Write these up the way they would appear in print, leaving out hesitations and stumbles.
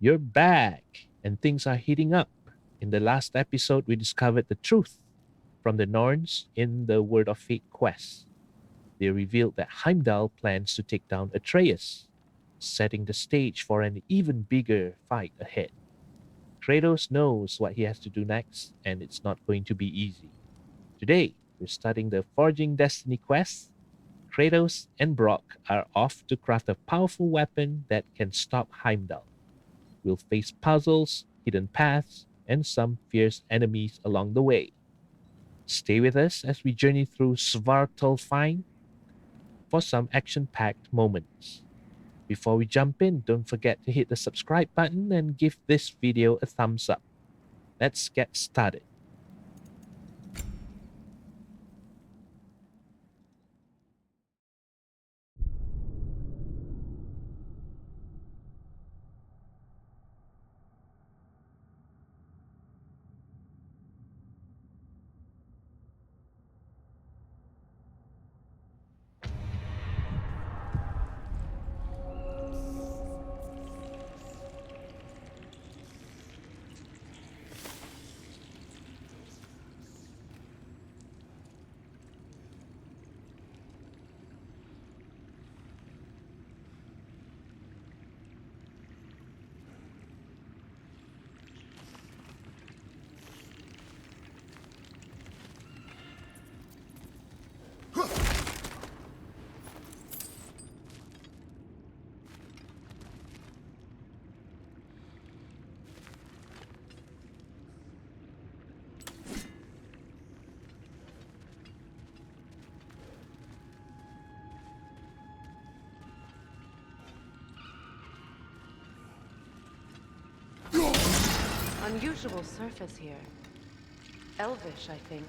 You're back, and things are heating up. In the last episode, we discovered the truth from the Norns in the Word of Fate quest. They revealed that Heimdall plans to take down Atreus, setting the stage for an even bigger fight ahead. Kratos knows what he has to do next, and it's not going to be easy. Today, we're starting the Forging Destiny quest. Kratos and Brok are off to craft a powerful weapon that can stop Heimdall. We'll face puzzles, hidden paths, and some fierce enemies along the way. Stay with us as we journey through Svartalfheim for some action packed moments. Before we jump in, don't forget to hit the subscribe button and give this video a thumbs up. Let's get started. Unusual surface here. Elvish, I think.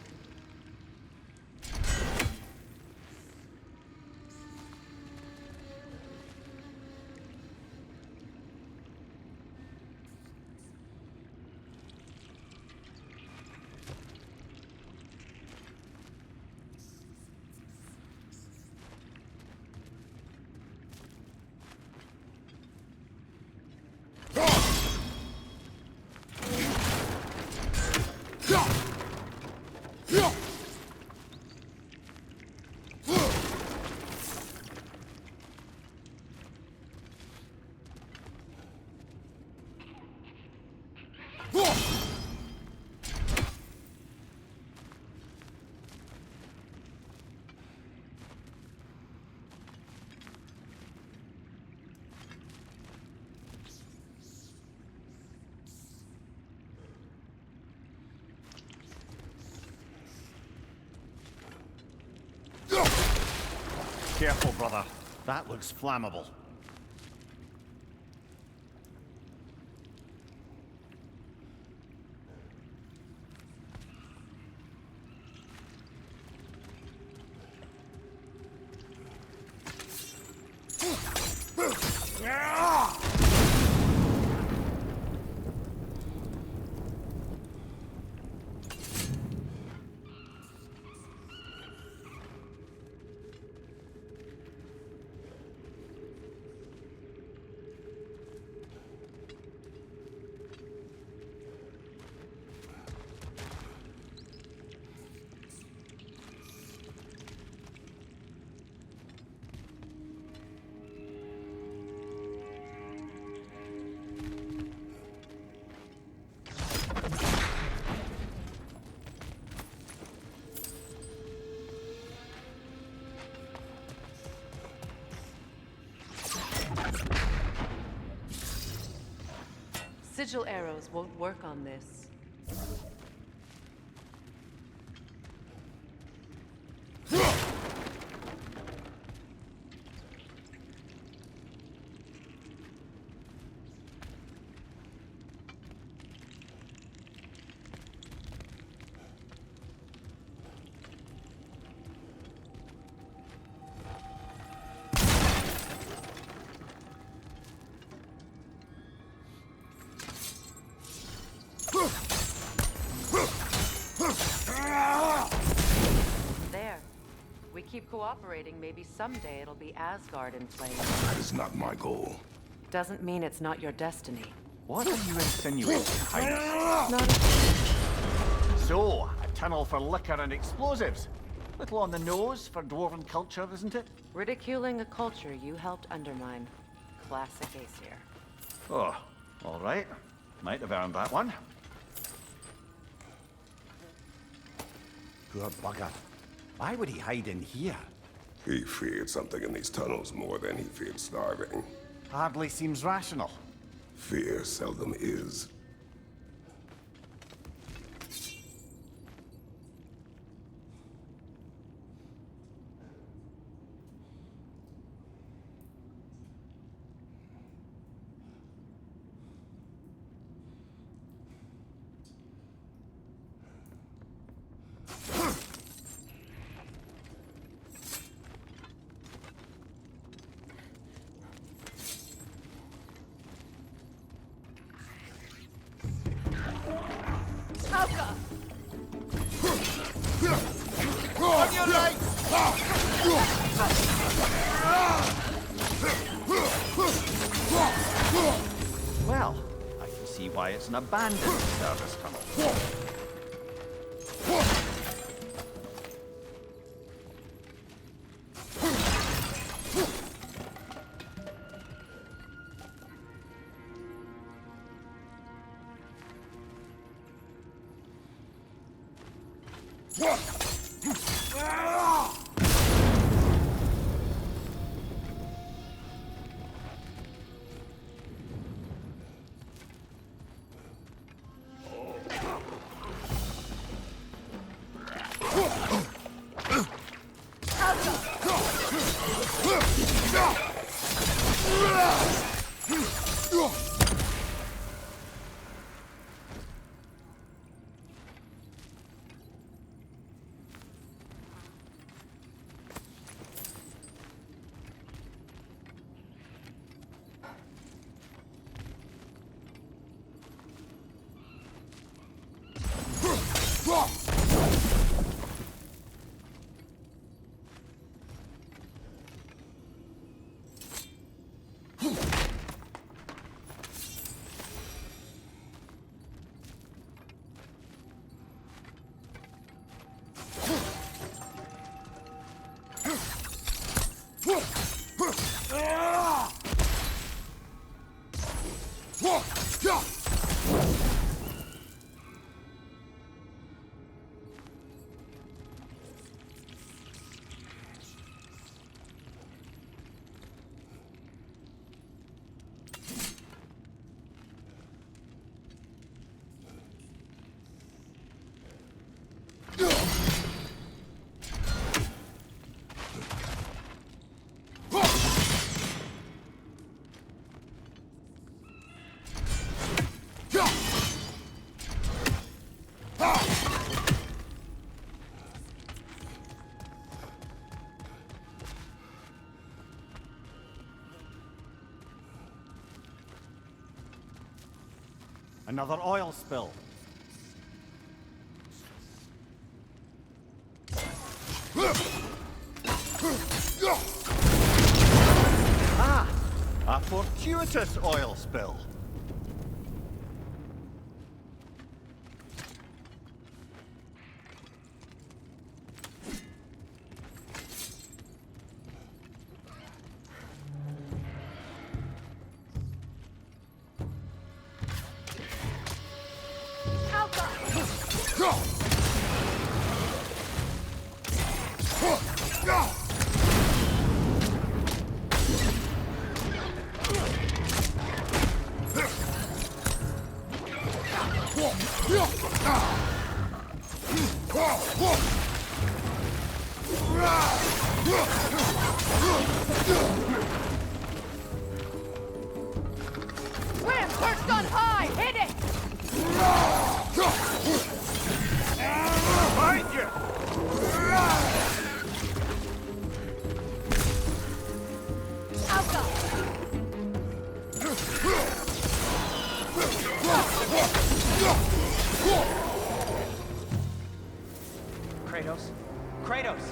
Careful, brother. That looks flammable. Sigil arrows won't work on this. There. We keep cooperating, maybe someday it'll be Asgard in flames. That is not my goal. Doesn't mean it's not your destiny. What are you insinuating, Highness? Not So, a tunnel for liquor and explosives. Little on the nose for dwarven culture, isn't it? ridiculing a culture you helped undermine. Classic case here. Oh, all right. Might have earned that one. Poor bugger. Why would he hide in here? He feared something in these tunnels more than he feared starving. Hardly seems rational. Fear seldom is. Well, I can see why it's an abandoned service tunnel. Another oil spill. Ah! A fortuitous oil spill. Ram perched on high! Hit it! Behind you! Kratos? Kratos!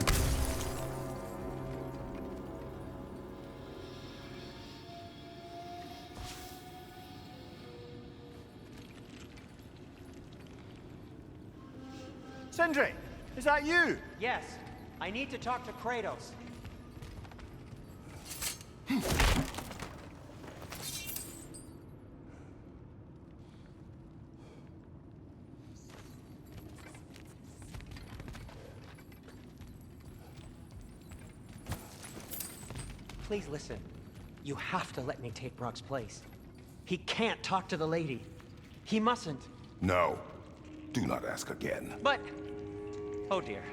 Sindri, is that you? Yes, I need to talk to Kratos. Please listen. You have to let me take Brok's place. He can't talk to the lady. He mustn't. No. Do not ask again. But... Oh dear.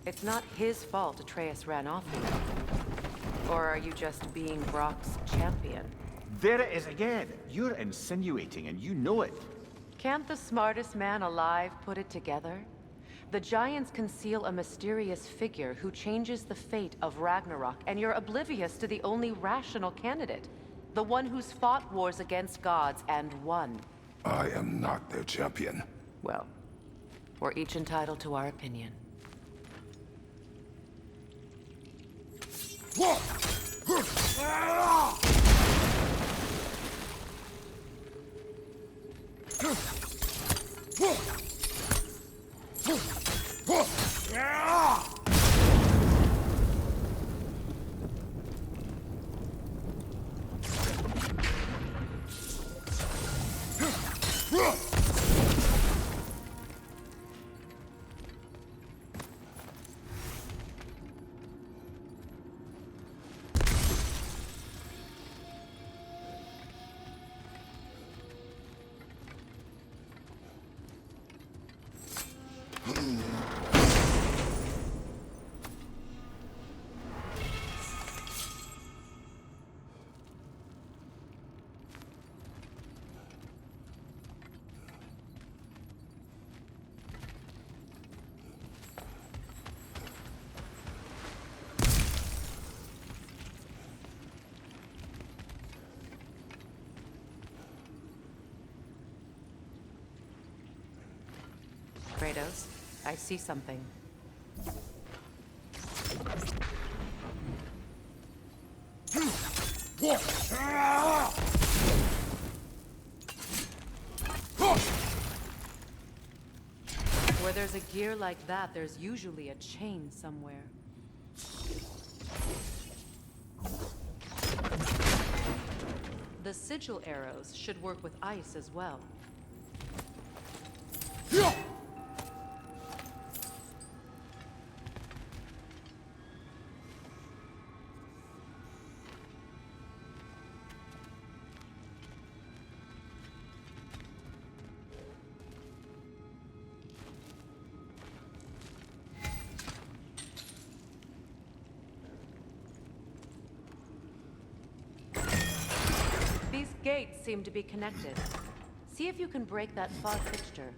It's not his fault Atreus ran off with you. Or are you just being Brok's champion? There it is again. You're insinuating and you know it. Can't the smartest man alive put it together? The Giants conceal a mysterious figure who changes the fate of Ragnarok, and you're oblivious to the only rational candidate. The one who's fought wars against gods and won. I am not their champion. Well, we're each entitled to our opinion. Kratos, I see something. Where there's a gear like that, there's usually a chain somewhere. The sigil arrows should work with ice as well. These gates seem to be connected. See if you can break that fog fixture.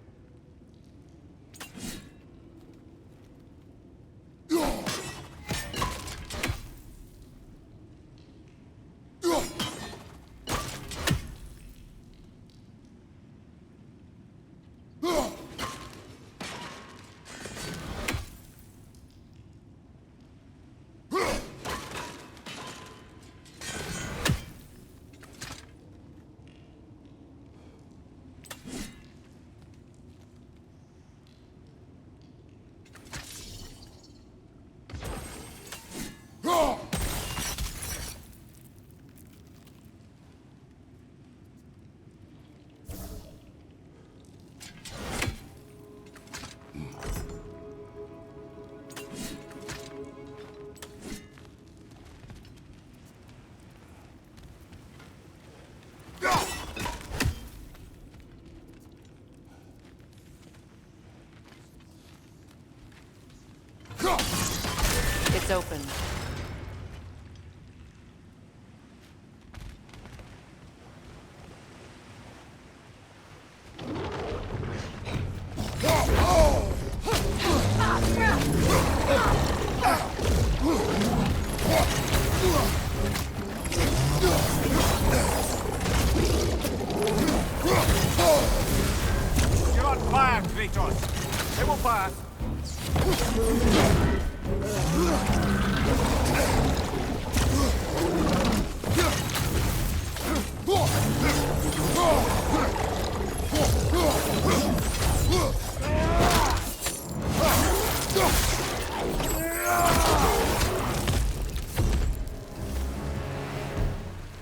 It's open.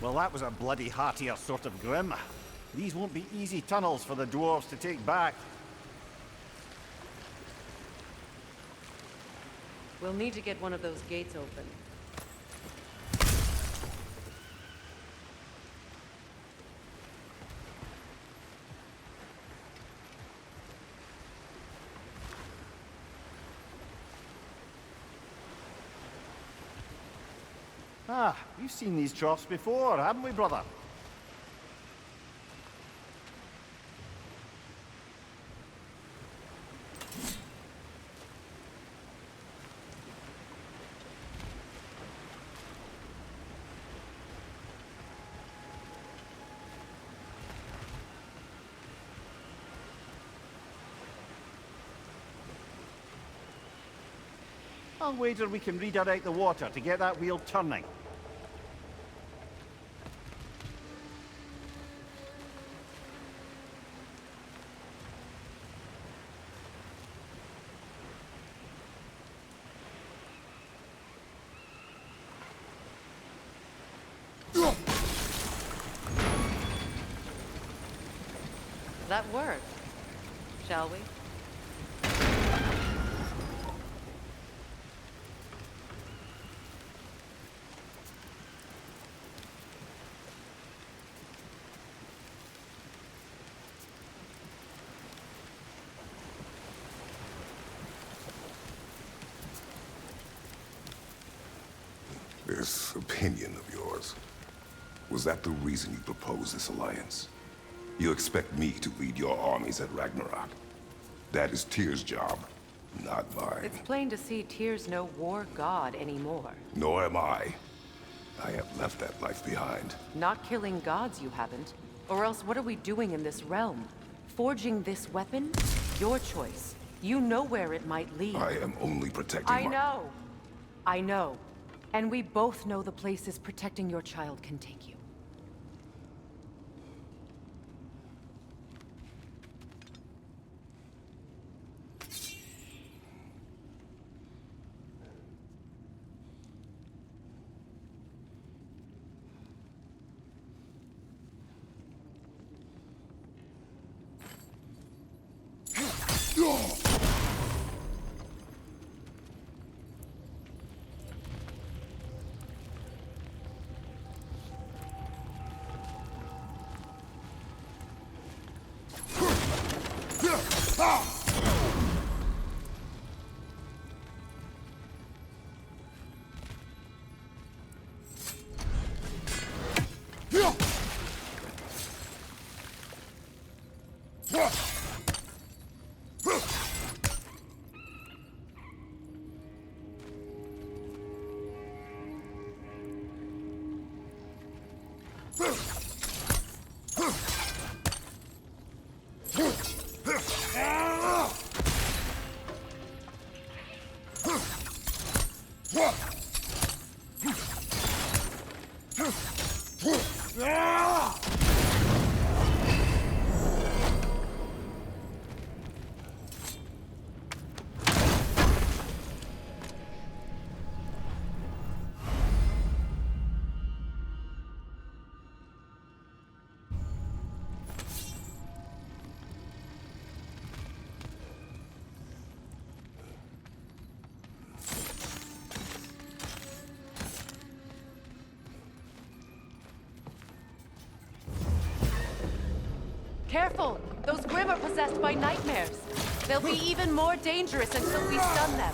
Well, that was a bloody heartier sort of grim. These won't be easy tunnels for the dwarves to take back. We'll need to get one of those gates open. Ah, we've seen these troughs before, haven't we, brother? I'll wager we can redirect the water to get that wheel turning. That worked. Shall we? This opinion of yours, was that the reason you proposed this alliance? You expect me to lead your armies at Ragnarok? That is Tyr's job, not mine. It's plain to see Tyr's no war god anymore. Nor am I. I have left that life behind. Not killing gods, you haven't. Or else what are we doing in this realm? Forging this weapon? Your choice. You know where it might lead. I am only protecting I know. I know. And we both know the places protecting your child can take you. Careful! Those Grimm are possessed by nightmares. They'll be even more dangerous until we stun them.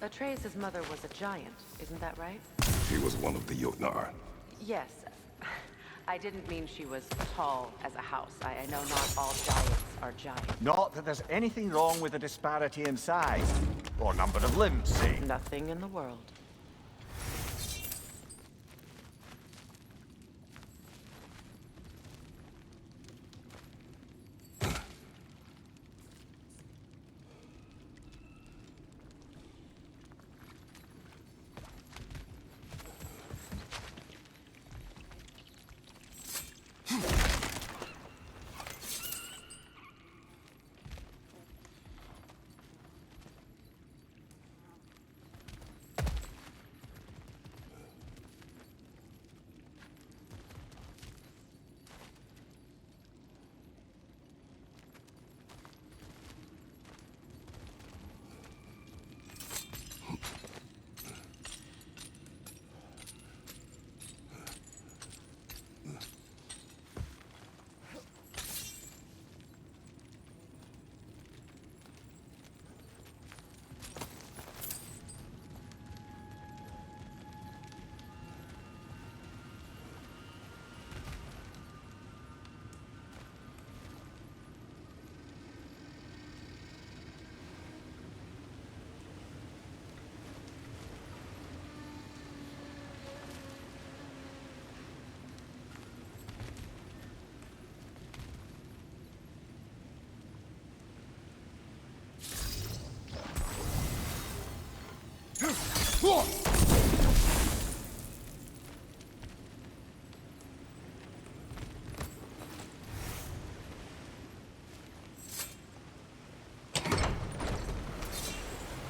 Atreus' mother was a giant, isn't that right? She was one of the Jotnar. Yes. I didn't mean she was tall as a house. I know not all giants are giants. Not that there's anything wrong with the disparity in size, or number of limbs, say. Nothing in the world.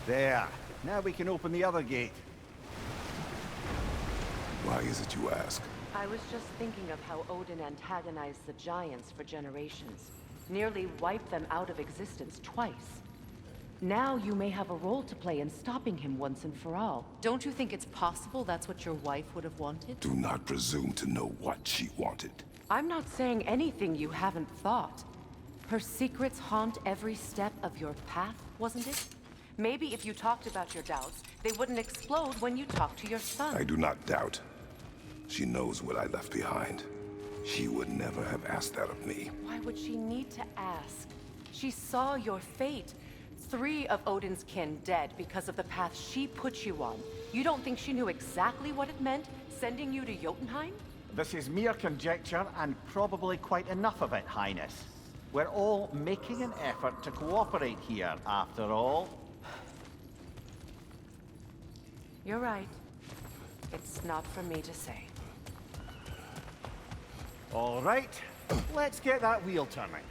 There. Now we can open the other gate. Why is it you ask? I was just thinking of how Odin antagonized the giants for generations. Nearly wiped them out of existence twice. Now you may have a role to play in stopping him once and for all. Don't you think it's possible that's what your wife would have wanted? Do not presume to know what she wanted. I'm not saying anything you haven't thought. Her secrets haunt every step of your path, wasn't it? Maybe if you talked about your doubts, they wouldn't explode when you talked to your son. I do not doubt. She knows what I left behind. She would never have asked that of me. Why would she need to ask? She saw your fate. 3 of Odin's kin dead because of the path she put you on. You don't think she knew exactly what it meant, sending you to Jotunheim? This is mere conjecture, and probably quite enough of it, Highness. We're all making an effort to cooperate here, after all. You're right. It's not for me to say. All right, let's get that wheel turning.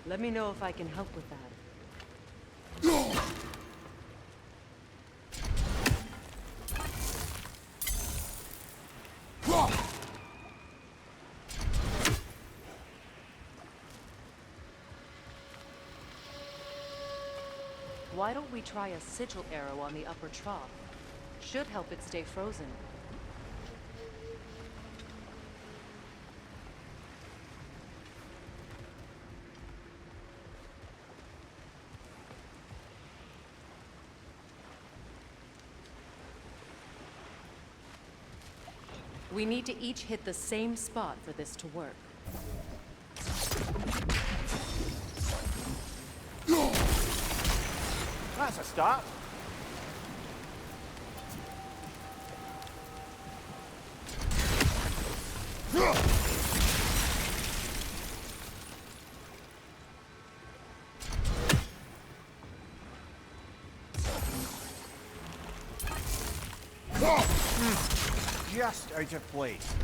Let me know if I can help with that. Why don't we try a sigil arrow on the upper trough? Should help it stay frozen. We need to each hit the same spot for this to work. That's a start. Just out of place.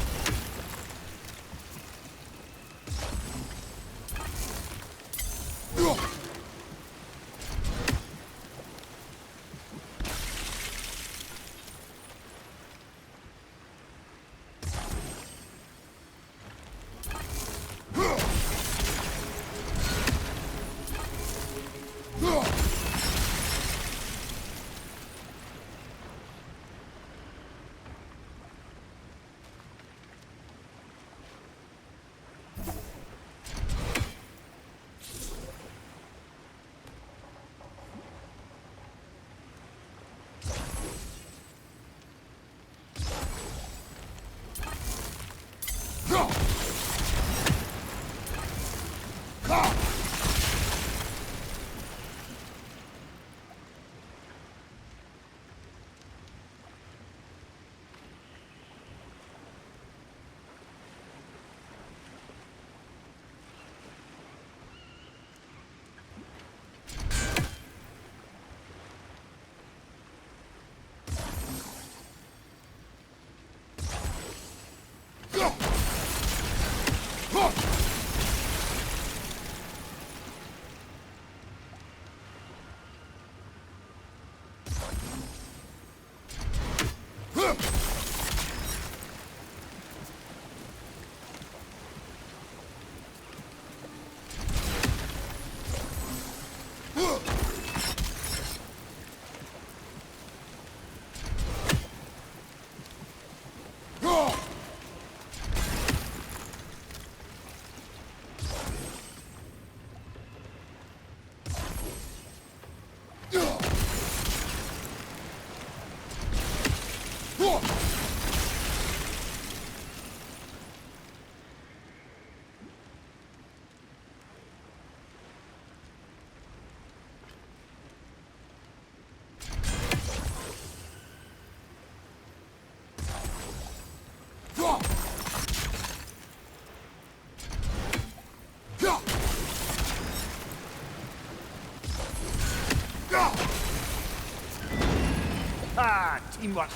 Ah, teamwork.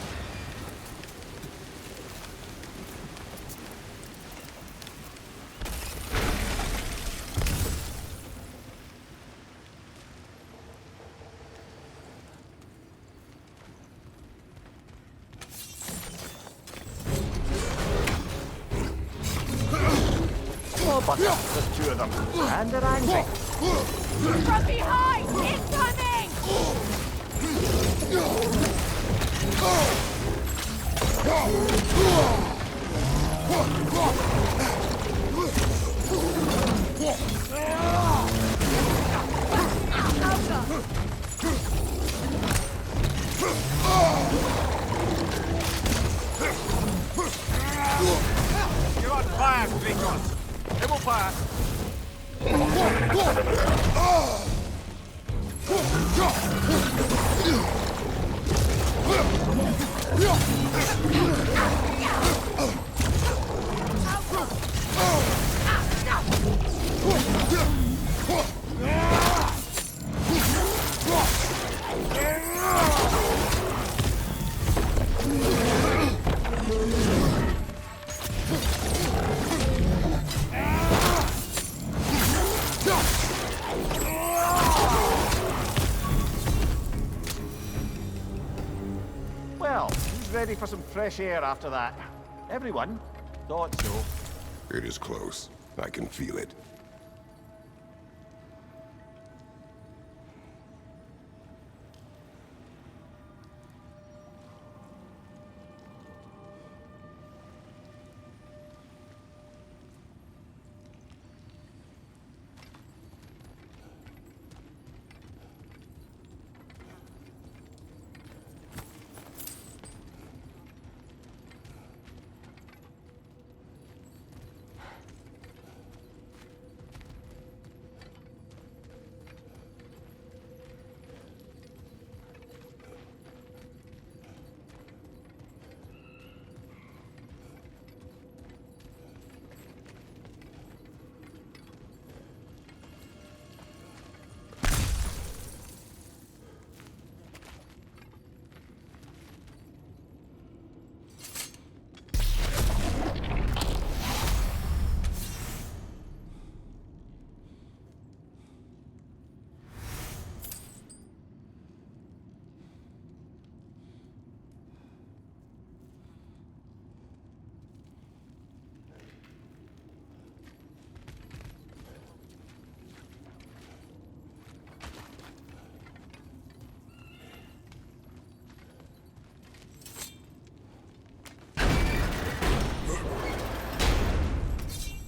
Oh, but there's two of them, and they're angry. From behind! Incoming! You're on fire, Kratos. It will pass. Well, who's ready for some fresh air after that? Everyone? Thought so. It is close. I can feel it.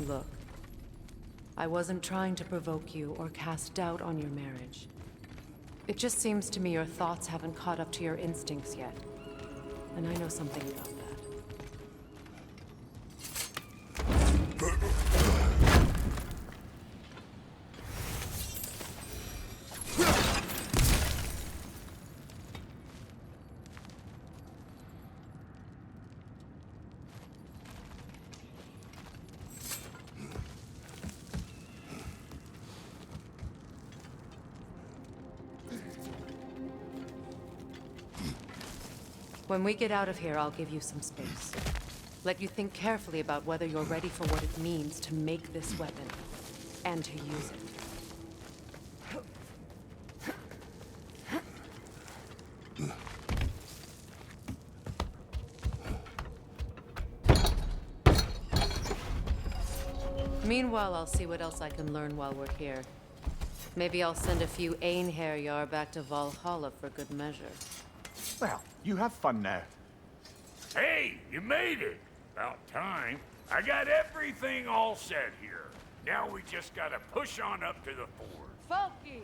Look, I wasn't trying to provoke you or cast doubt on your marriage. It just seems to me your thoughts haven't caught up to your instincts yet. And I know something about that. When we get out of here, I'll give you some space. Let you think carefully about whether you're ready for what it means to make this weapon, and to use it. Meanwhile, I'll see what else I can learn while we're here. Maybe I'll send a few Einherjar back to Valhalla for good measure. Well, you have fun now. Hey, you made it! About time. I got everything all set here. Now we just gotta push on up to the fort. Falky!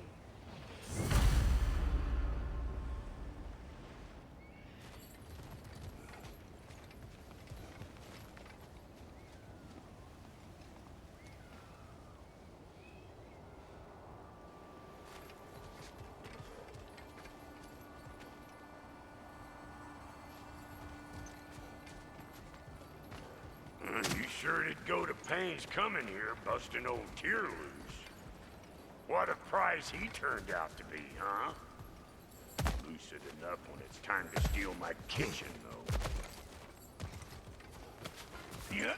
sure did go to pains coming here, busting old Tyr loose. What a prize he turned out to be, huh? Lucid enough when it's time to steal my kitchen, though. Yeah.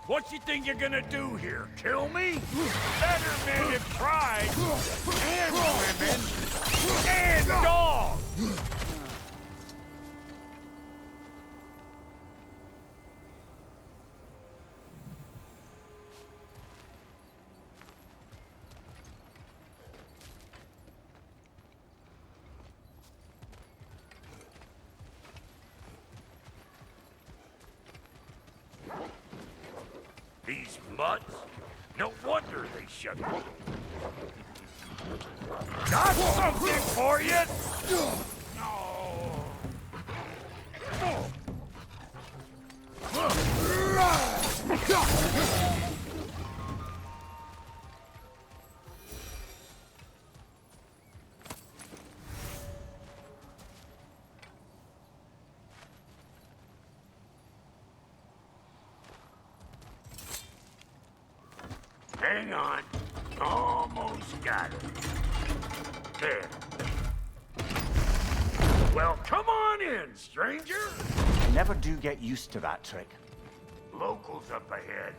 What you think you're gonna do here? Kill me? Better men have tried. And women. And dogs. These mutts? No wonder they shut the door. Got something for you! Hang on. Almost got it. There. Well, come on in, stranger. I never do get used to that trick. Locals up ahead.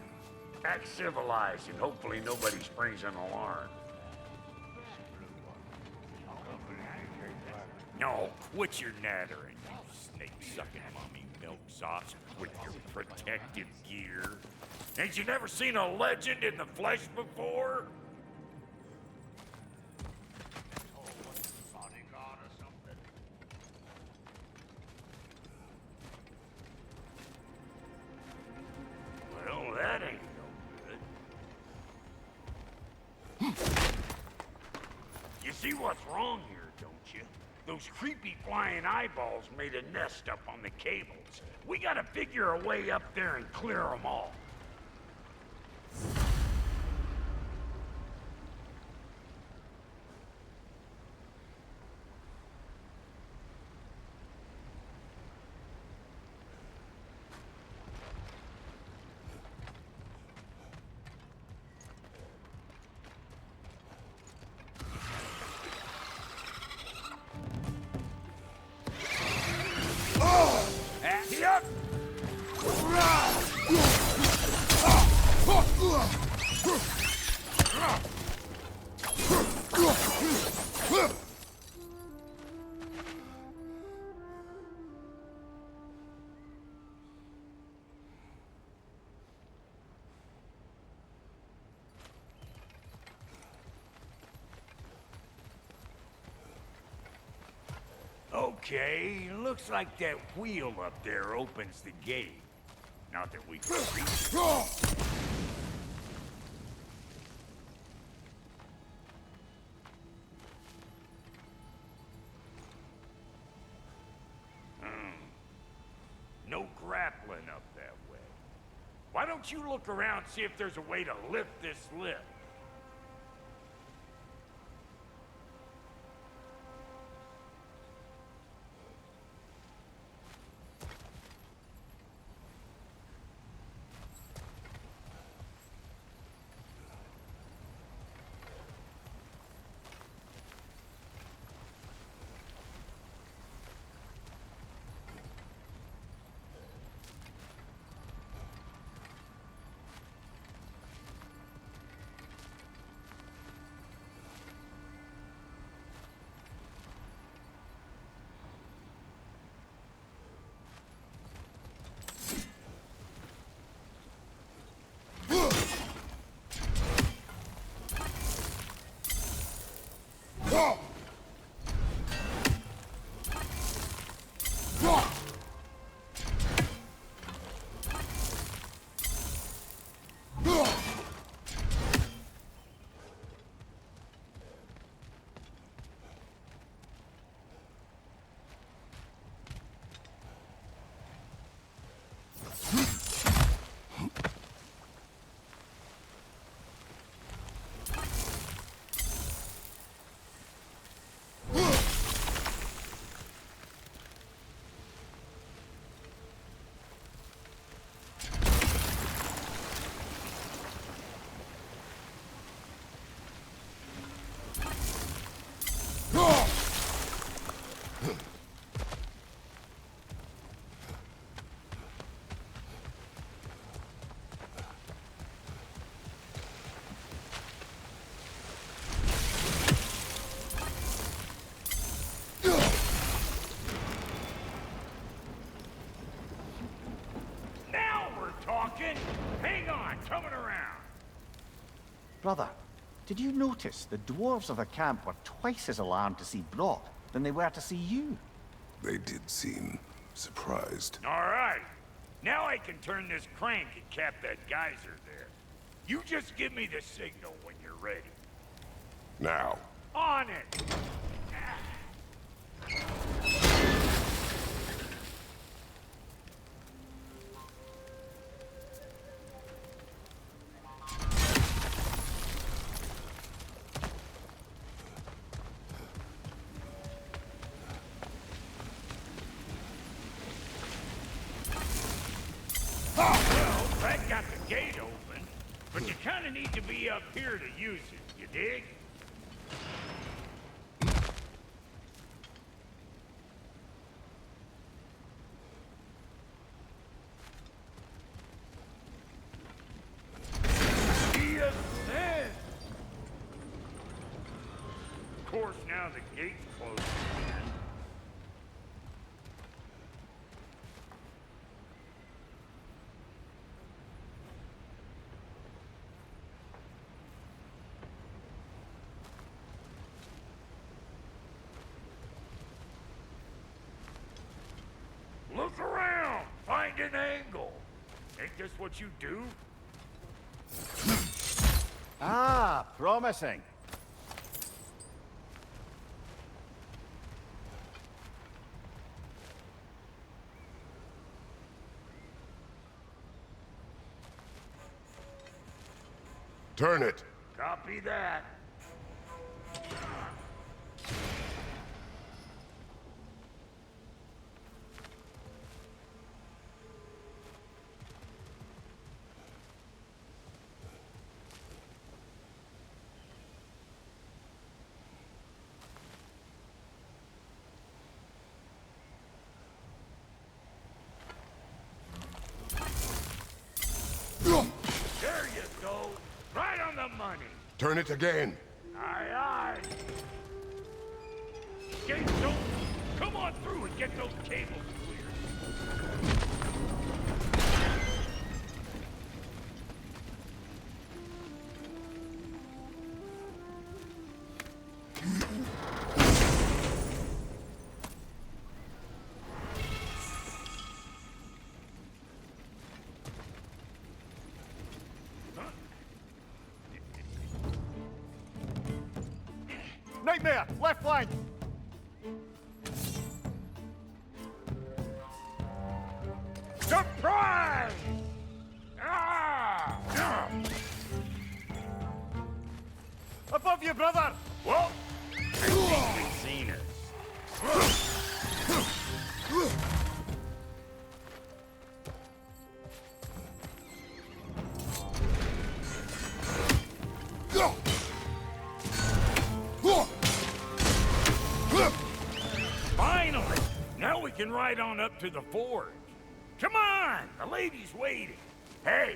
Act civilized and hopefully nobody springs an alarm. No, quit your nattering, you snake-sucking mummy milksops with your protective gear. Ain't you never seen a legend in the flesh before? Well, that ain't no good. You see what's wrong here, don't you? Those creepy flying eyeballs made a nest up on the cables. We gotta figure a way up there and clear them all. Yep. Okay, looks like that wheel up there opens the gate. Not that we can reach it. No grappling up that way. Why don't you look around, see if there's a way to lift this lift? Now we're talking. Hang on, coming around. Brother, did you notice the dwarves of the camp were twice as alarmed to see Brok than they were to see you? They did seem surprised. All right. Now I can turn this crank and cap that geyser there. You just give me the signal when you're ready. Now, On it! Well, that got the gate open, but you kind of need to be up here to use it, you dig? See ya then! Of course, now the gate's closed again. Look around! Find an angle! Ain't this what you do? Ah, promising. turn it. Copy that. There you go. Right on the money. Turn it again. Aye, aye. Gates open. Come on through and get those cables cleared. Nightmare, left flank. Surprise! Ah! Above you, brother. Well, I think they've seen us. Finally! Now we can ride on up to the forge. Come on! The lady's waiting. Hey,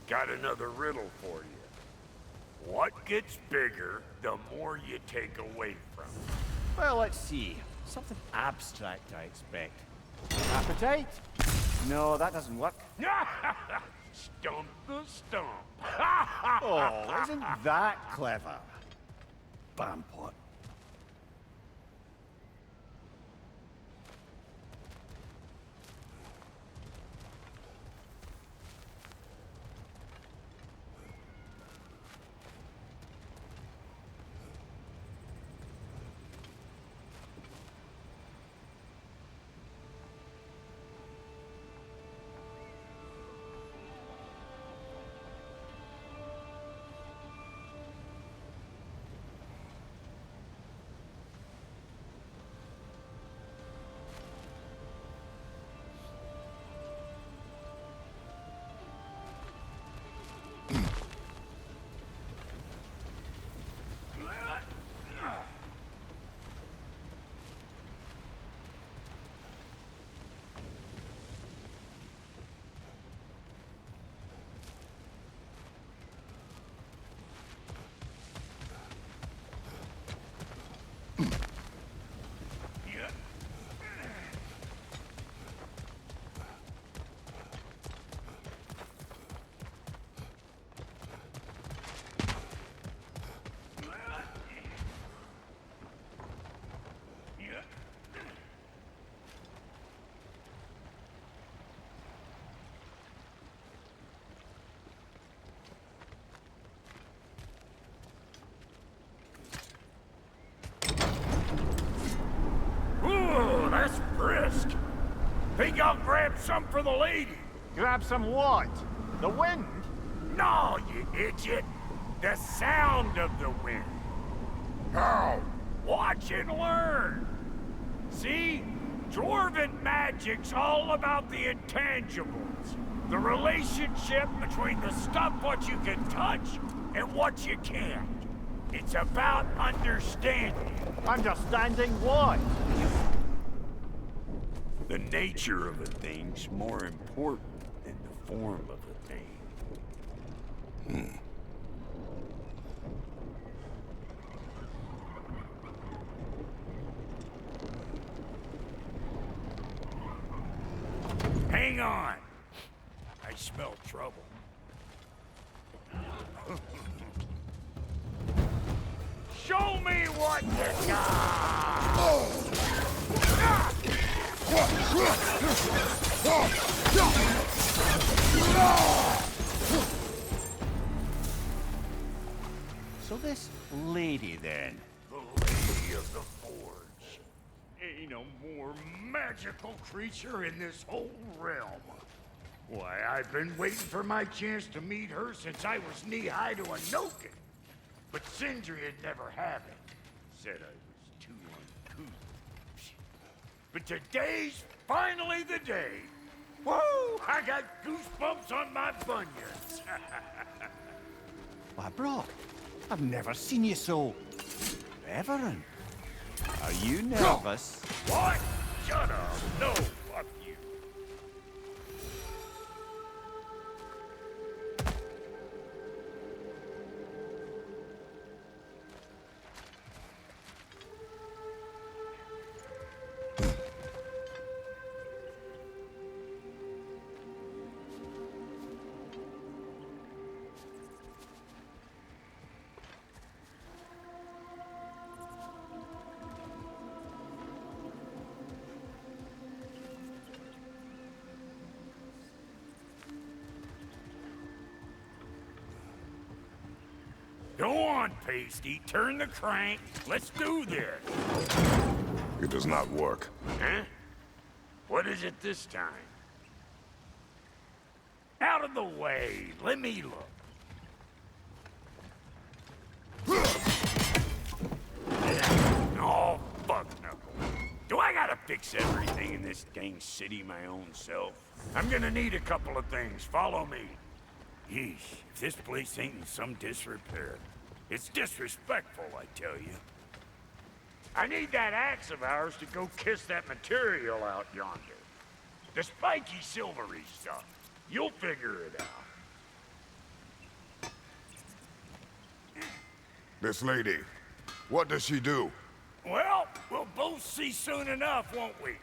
got another riddle for you. What gets bigger the more you take away from it? Well, let's see. Something abstract, I expect. Appetite? No, that doesn't work. Stump the stump. Oh, isn't that clever? Bampot. Think I'll grab some for the lady? Grab some what? The wind? No, you idiot! The sound of the wind. How? Watch and learn. See? Dwarven magic's all about the intangibles. The relationship between the stuff what you can touch and what you can't. It's about understanding. Understanding what? The nature of a thing's more important than the form of a thing. Hang on. I smell trouble. Show me what you got! So this lady then? The Lady of the Forge. Ain't no more magical creature in this whole realm. Why, I've been waiting for my chance to meet her since I was knee-high to a Noken. But Sindri'd never have it. Said I was too uncouth. But today's finally the day. Woo! I got goosebumps on my bunions. Why, Brok, I've never seen you so... reverent. Are you nervous? What? Shut up. No, fuck you. Go on, Pasty. Turn the crank. Let's do this. It does not work. Huh? What is it this time? Out of the way. Let me look. Oh, fuck knuckle. Do I gotta fix everything in this dang city my own self? I'm gonna need a couple of things. Follow me. Yeesh, if this place ain't in some disrepair. It's disrespectful, I tell you. I need that axe of ours to go kiss that material out yonder. The spiky silvery stuff. You'll figure it out. This lady, what does she do? Well, we'll both see soon enough, won't we?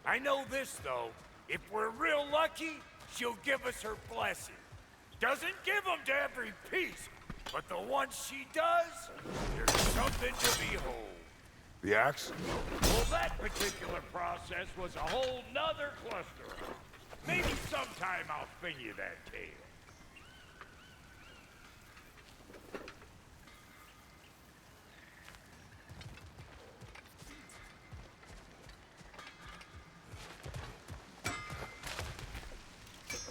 I know this, though. If we're real lucky, she'll give us her blessing. Doesn't give them to every piece, but the ones she does, there's something to behold. The axe? Well, that particular process was a whole nother cluster. Maybe sometime I'll spin you that tale.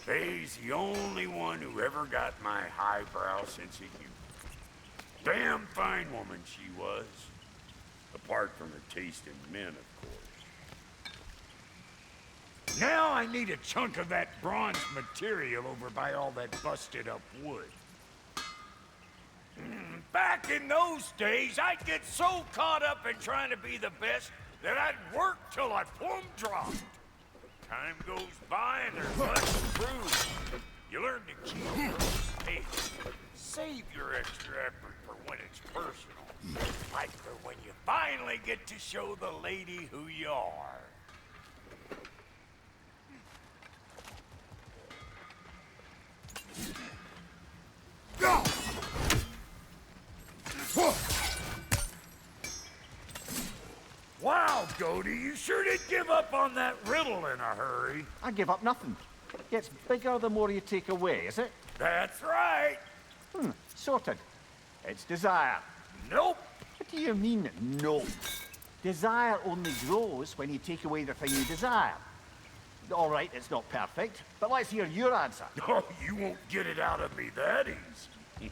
Faye's the only one who ever got my highbrow sense of humor. Damn fine woman she was. Apart from her taste in men, of course. Now I need a chunk of that bronze material over by all that busted up wood. Back in those days, I'd get so caught up in trying to be the best that I'd work till I plumb dropped. Time goes by and there's much to prove. You learn to keep your pace. Save your extra effort for when it's personal. Like for when you finally get to show the lady who you are. Wow, Goaty, you sure did give up on that riddle in a hurry. I give up nothing. Gets bigger the more you take away, is it? That's right. Sorted. It's desire. Nope. What do you mean, nope? Desire only grows when you take away the thing you desire. All right, it's not perfect, but let's hear your answer. Oh, you won't get it out of me that easy.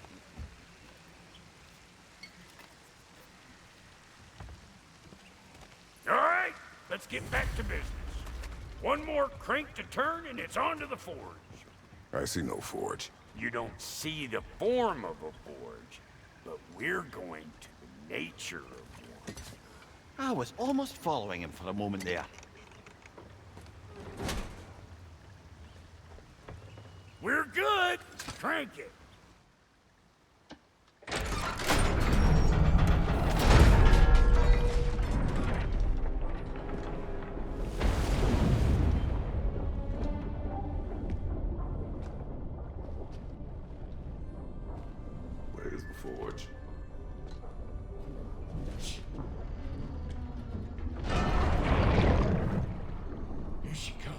All right, let's get back to business. One more crank to turn and it's on to the forge. I see no forge. You don't see the form of a forge, but we're going to the nature of one. I was almost following him for a moment there. We're good. Crank it. Where's the forge? Here she comes.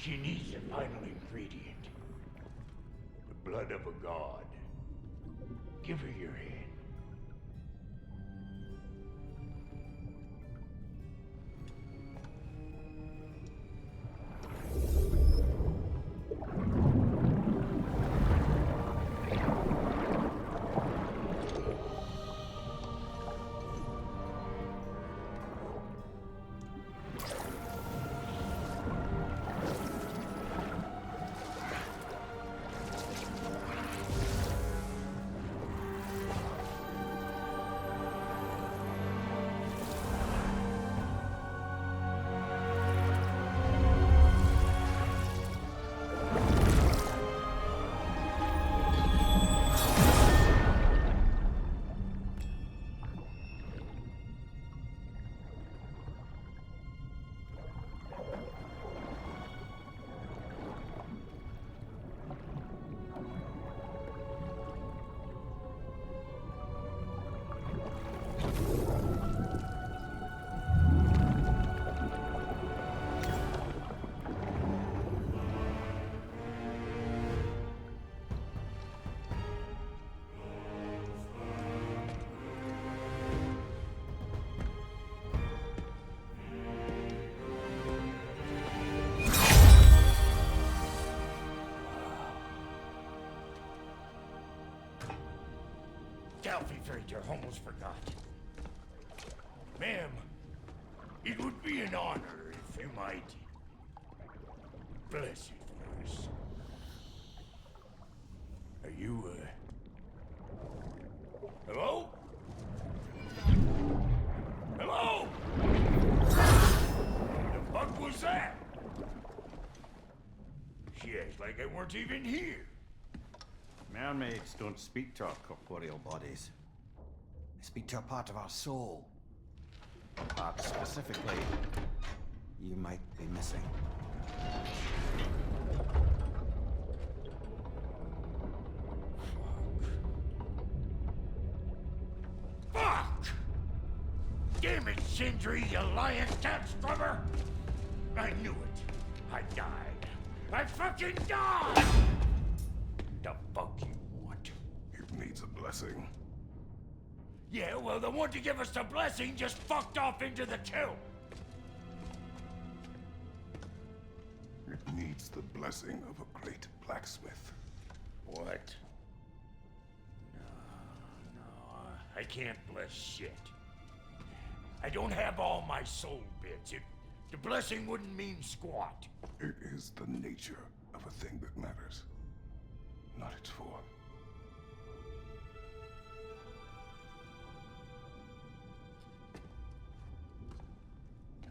She needs the final ingredient. The blood of a god. Give her your hand. Alfie almost forgot. Ma'am, it would be an honor if you might bless it for us. Are you, hello? Hello? The fuck was that? She acts like I weren't even here. Mermaids don't speak to our corporeal bodies. They speak to a part of our soul. A part specifically you might be missing. Fuck! Damn it, Sindri, you lying cat scrubber! I knew it. I died. I fucking died! The fuck you want? It needs a blessing. Yeah, well, the one to give us the blessing just fucked off into the kill. It needs the blessing of a great blacksmith. What? I can't bless shit. I don't have all my soul bits. The blessing wouldn't mean squat. It is the nature of a thing that matters, not its form.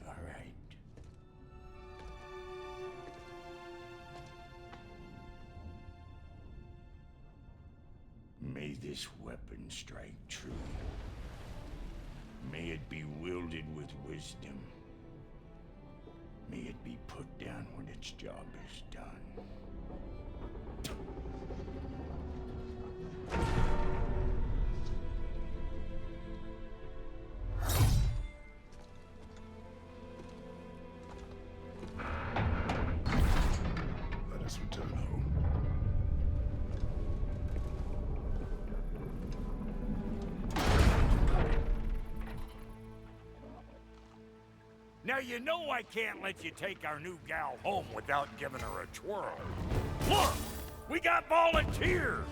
All right. May this weapon strike true. May it be wielded with wisdom. May it be put down when its job is done. Let us return home. Now you know I can't let you take our new gal home without giving her a twirl. Look! We got volunteers!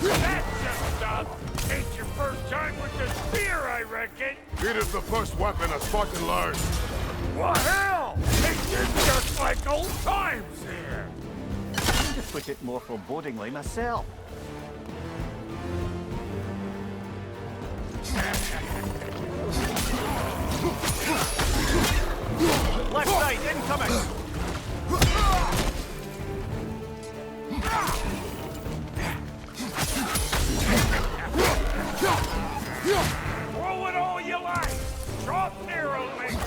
That's just stuff! Ain't your first time with the spear, I reckon! It is the first weapon a Spartan learned. Well, hell! It's just like old times here! To put it more forebodingly myself. Left side, incoming! Throw it all you like! Drop narrow, mate!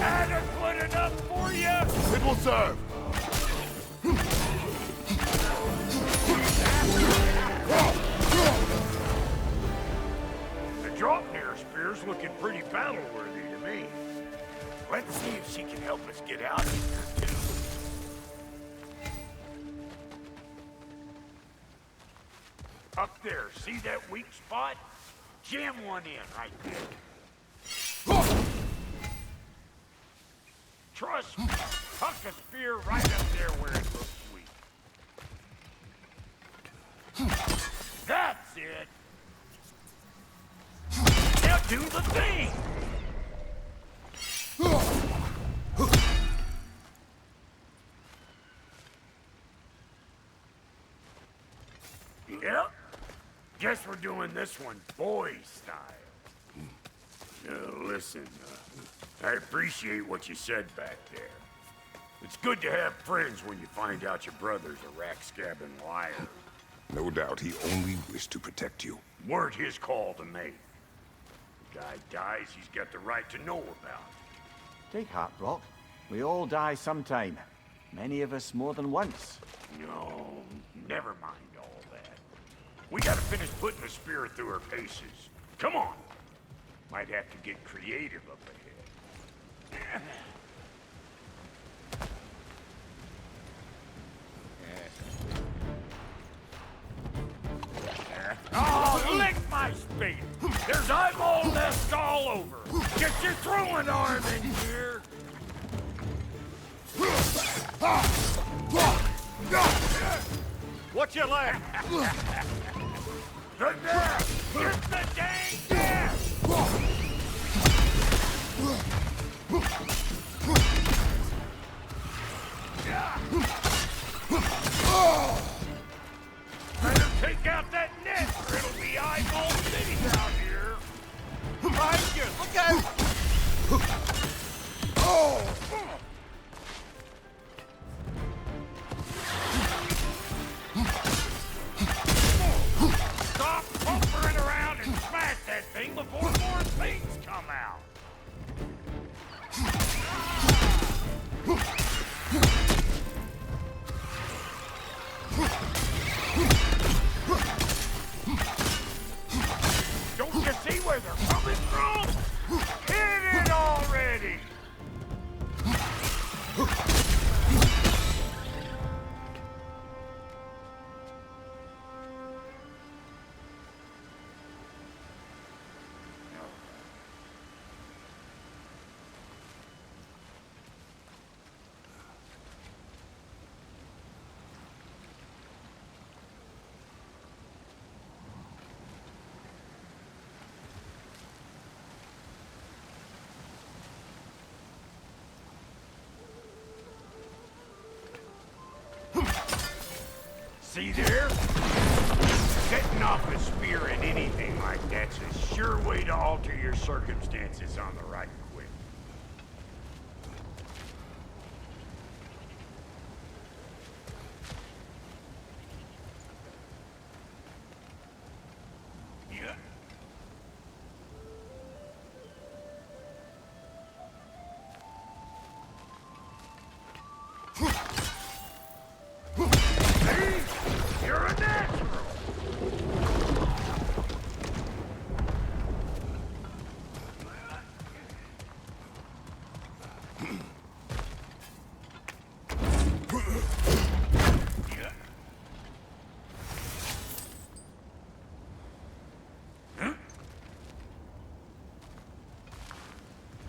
Adequate enough for you? It will serve. The drop-near spear's looking pretty battle-worthy to me. Let's see if she can help us get out of here, too. Up there, see that weak spot? Jam one in right there. Trust me, tuck a spear right up there where it looks weak. That's it! Now do the thing! Yep. Guess we're doing this one boy style. Listen, I appreciate what you said back there. It's good to have friends when you find out your brother's a rack-scabbing liar. No doubt he only wished to protect you. Weren't his call to make. The guy dies, he's got the right to know about it. Take heart, Brok. We all die sometime. Many of us more than once. No, never mind all that. We gotta finish putting the spear through her paces. Come on. Might have to get creative up ahead. Oh, lick my spade! There's eyeball nests all over! Get your throwing arm in here! Watch your leg! The gas! Get the dang gas! Better take out that net, or it'll be eyeball city out here. Behind you! Look out! Stop pumpering around and See there? Setting off a spear in anything like that's a sure way to alter your circumstances on the right quick. Yeah. See? You're a natural!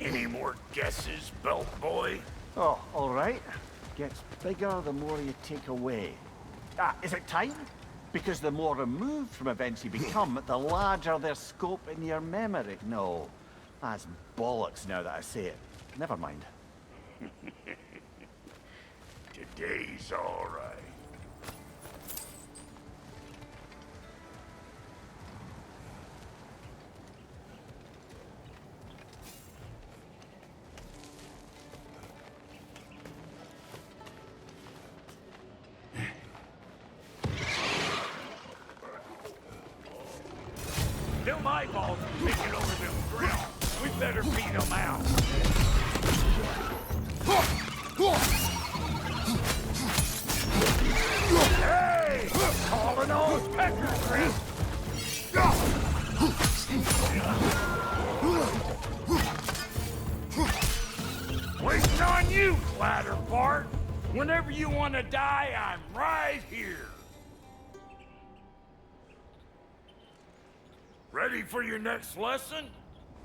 Any more guesses, belt boy? Oh, all right. Gets bigger the more you take away. Ah, is it time? Because the more removed from events you become, the larger their scope in your memory. No, that's bollocks now that I say it. Never mind. Today's all right. Them eyeballs are taking over them grills. We better beat them out. Hey! Calling those peckers, Wraith! Waiting on you, Clatterpart! Whenever you want to die, I'm right here. Ready for your next lesson?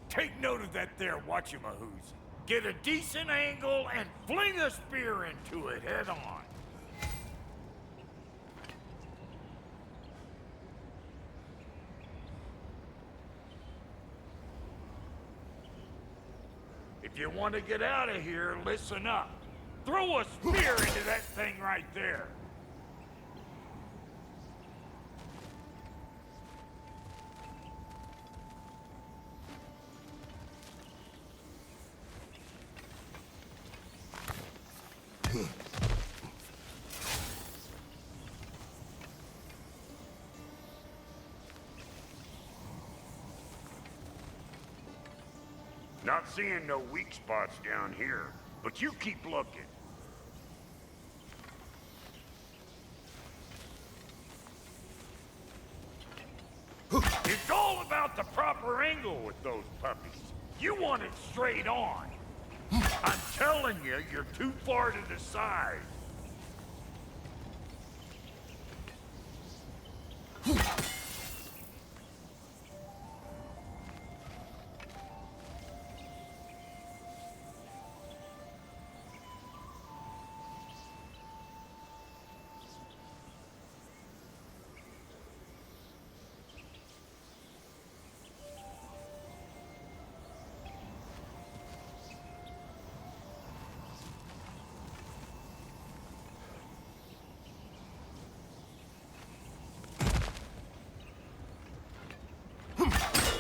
Take note of that there whatchamahoos. Get a decent angle and fling a spear into it head on. If you want to get out of here, listen up. Throw a spear into that thing right there. Not seeing no weak spots down here, but you keep looking. It's all about the proper angle with those puppies. You want it straight on. I'm telling you, you're too far to the side.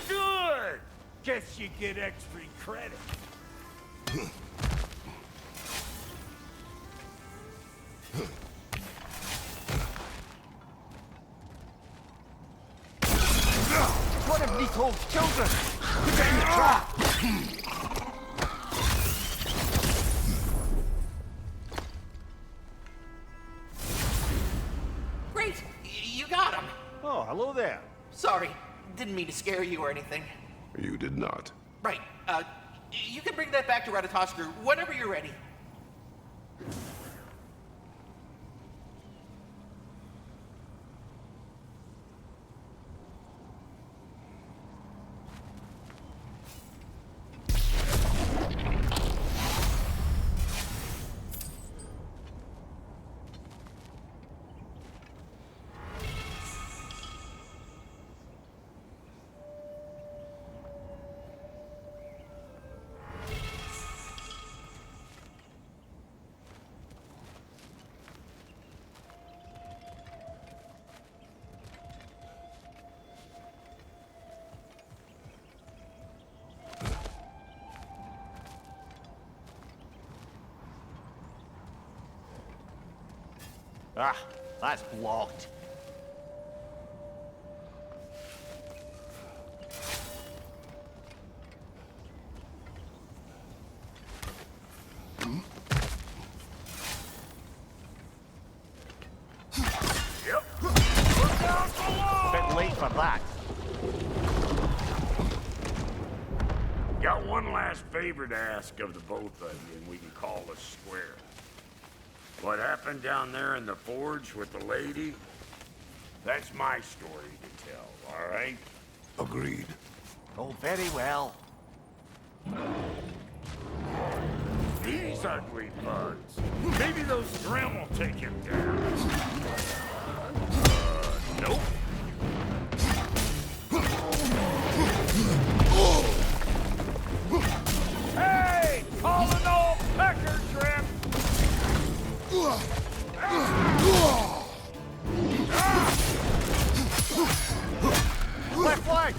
Good! Guess you get extra credit. One of Nicole's children! Get in the trap! Great! You got him! Oh, hello there. Sorry, didn't mean to scare you or anything. You did not. Right, you can bring that back to Ratatoskru whenever you're ready. Ah, that's blocked. Yep. Look down below! Bit late for that. Got one last favor to ask of the both of you, and we can call us square. What happened down there in the forge with the lady? That's my story to tell, all right? Agreed. Oh, very well. These ugly bugs. Maybe those Grim will take him down. Nope. Hey! Calling all pecker trip! Left leg!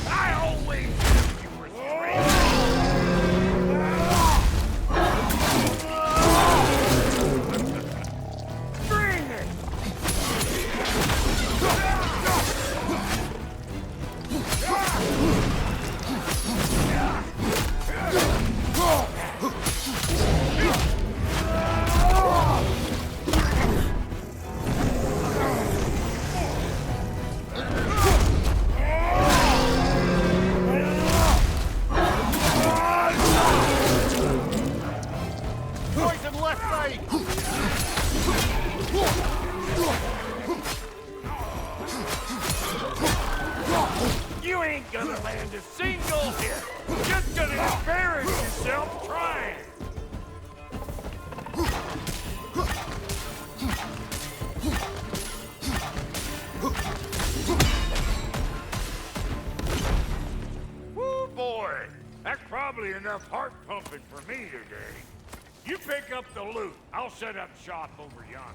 I always knew you were straight. Bring it! Poison left leg! You ain't gonna land a single hit. Just gonna embarrass yourself trying. Woo, boy. That's probably enough heart pumping for me today. You pick up the loot. I'll set up shop over yonder.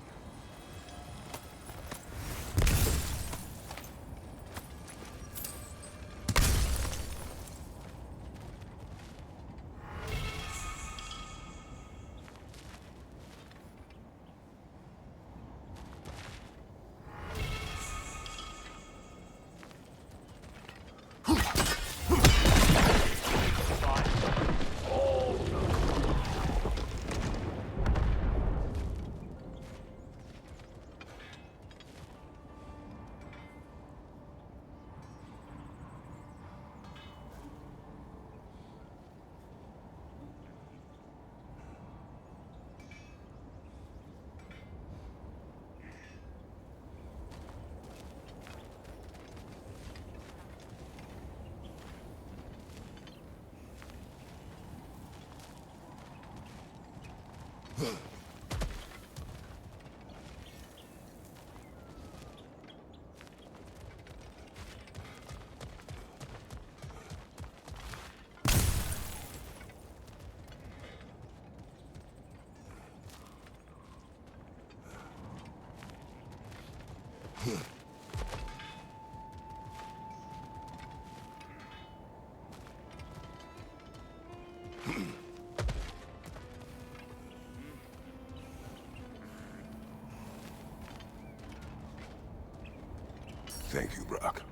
Thank you, Brok.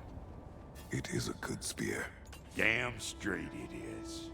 It is a good spear. Damn straight it is.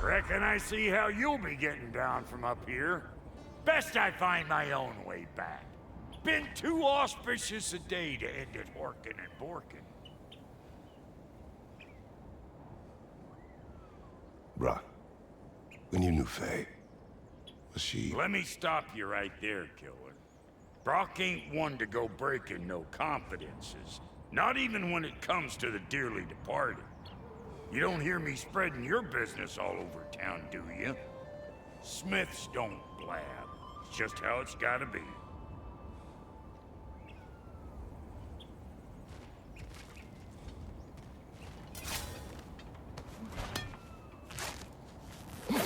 Reckon I see how you'll be getting down from up here. Best I find my own way back. Been too auspicious a day to end it horkin' and borkin'. Brok, when you knew Faye, was she... Let me stop you right there, killer. Brok ain't one to go breaking no confidences. Not even when it comes to the dearly departed. You don't hear me spreading your business all over town, do you? Smiths don't blab. It's just how it's gotta be.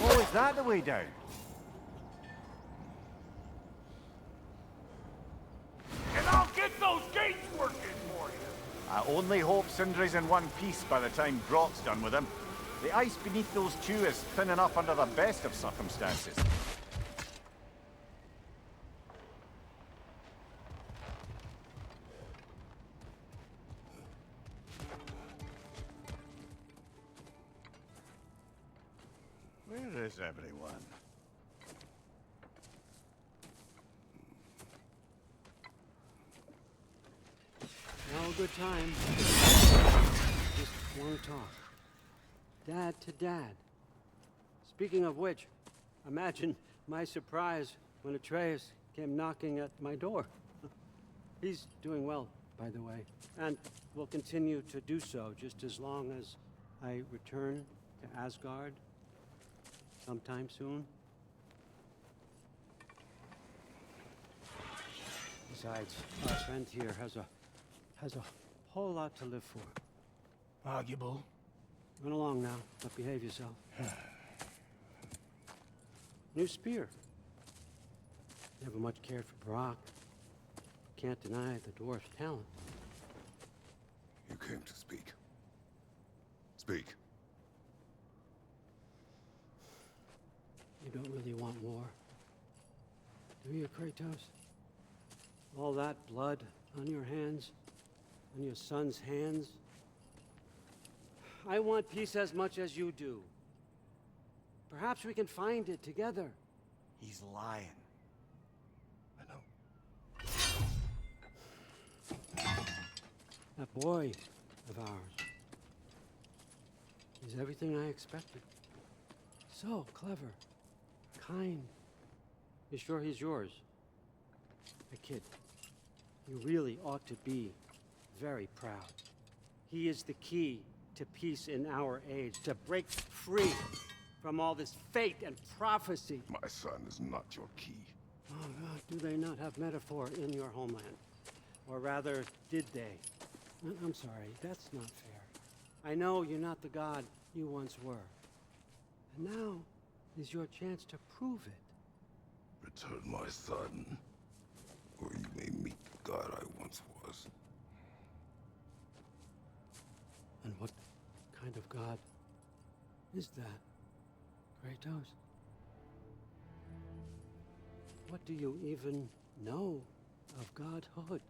Oh, is that the way down? And I'll get those gates working for you! I only hope Sindri's in one piece by the time Brok's done with him. The ice beneath those two is thin enough under the best of circumstances. Where is everyone? Now a good time. Just want to talk. Dad to dad. Speaking of which, imagine my surprise when Atreus came knocking at my door. He's doing well, by the way, and will continue to do so just as long as I return to Asgard sometime soon. Besides, our friend here has a whole lot to live for. Arguable. Run along now, but behave yourself. New spear. Never much cared for Brok. Can't deny the dwarf's talent. You came to speak. Speak. You don't really want war, do you, Kratos? All that blood on your hands, on your son's hands. I want peace as much as you do. Perhaps we can find it together. He's lying. I know. That boy of ours is everything I expected. So clever, kind. You sure he's yours? A kid. You really ought to be very proud. He is the key to peace in our age, to break free from all this fate and prophecy. My son is not your key. Oh God, do they not have metaphor in your homeland? Or rather, did they? I'm sorry, that's not fair. I know you're not the god you once were. And now is your chance to prove it. Return my son, or you may meet the god I once was. And what kind of god is that, Kratos? What do you even know of godhood?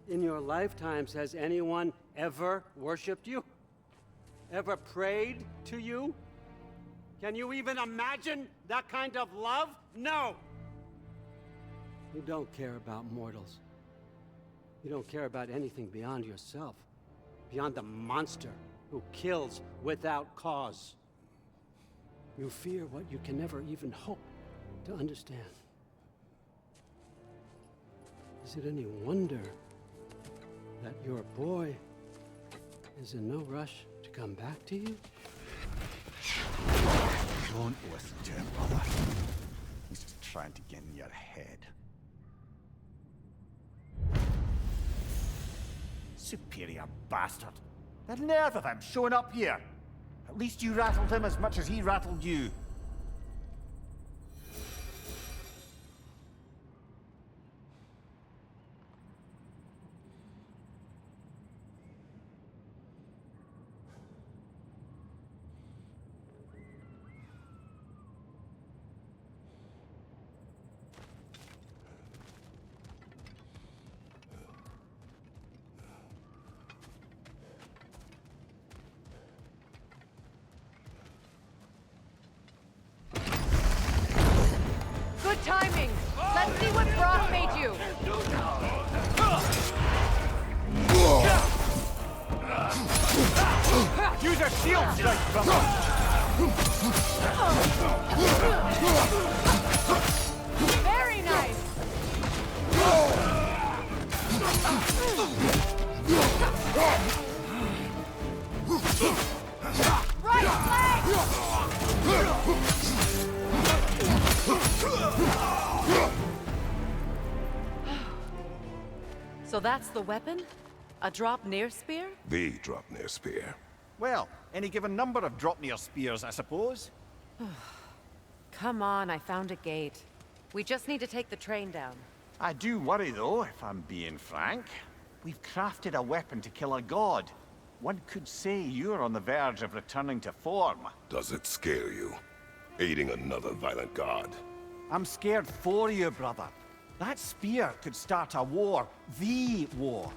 In your lifetimes, has anyone ever worshipped you? Ever prayed to you? Can you even imagine that kind of love? No! You don't care about mortals. You don't care about anything beyond yourself. Beyond the monster who kills without cause. You fear what you can never even hope to understand. Is it any wonder that your boy is in no rush to come back to you? Don't listen to him, brother. He's just trying to get in your head. Superior bastard. The nerve of him showing up here. At least you rattled him as much as he rattled you. timing! Let's see what Brok made you! Use a shield strike, brother! Very nice! Right leg! So that's the weapon? A drop near spear? The drop near spear. Well, any given number of drop-near spears, I suppose. Come on, I found a gate. We just need to take the train down. I do worry, though, if I'm being frank. We've crafted a weapon to kill a god. One could say you're on the verge of returning to form. Does it scare you? Aiding another violent god? I'm scared for you, brother. That spear could start a war. The war.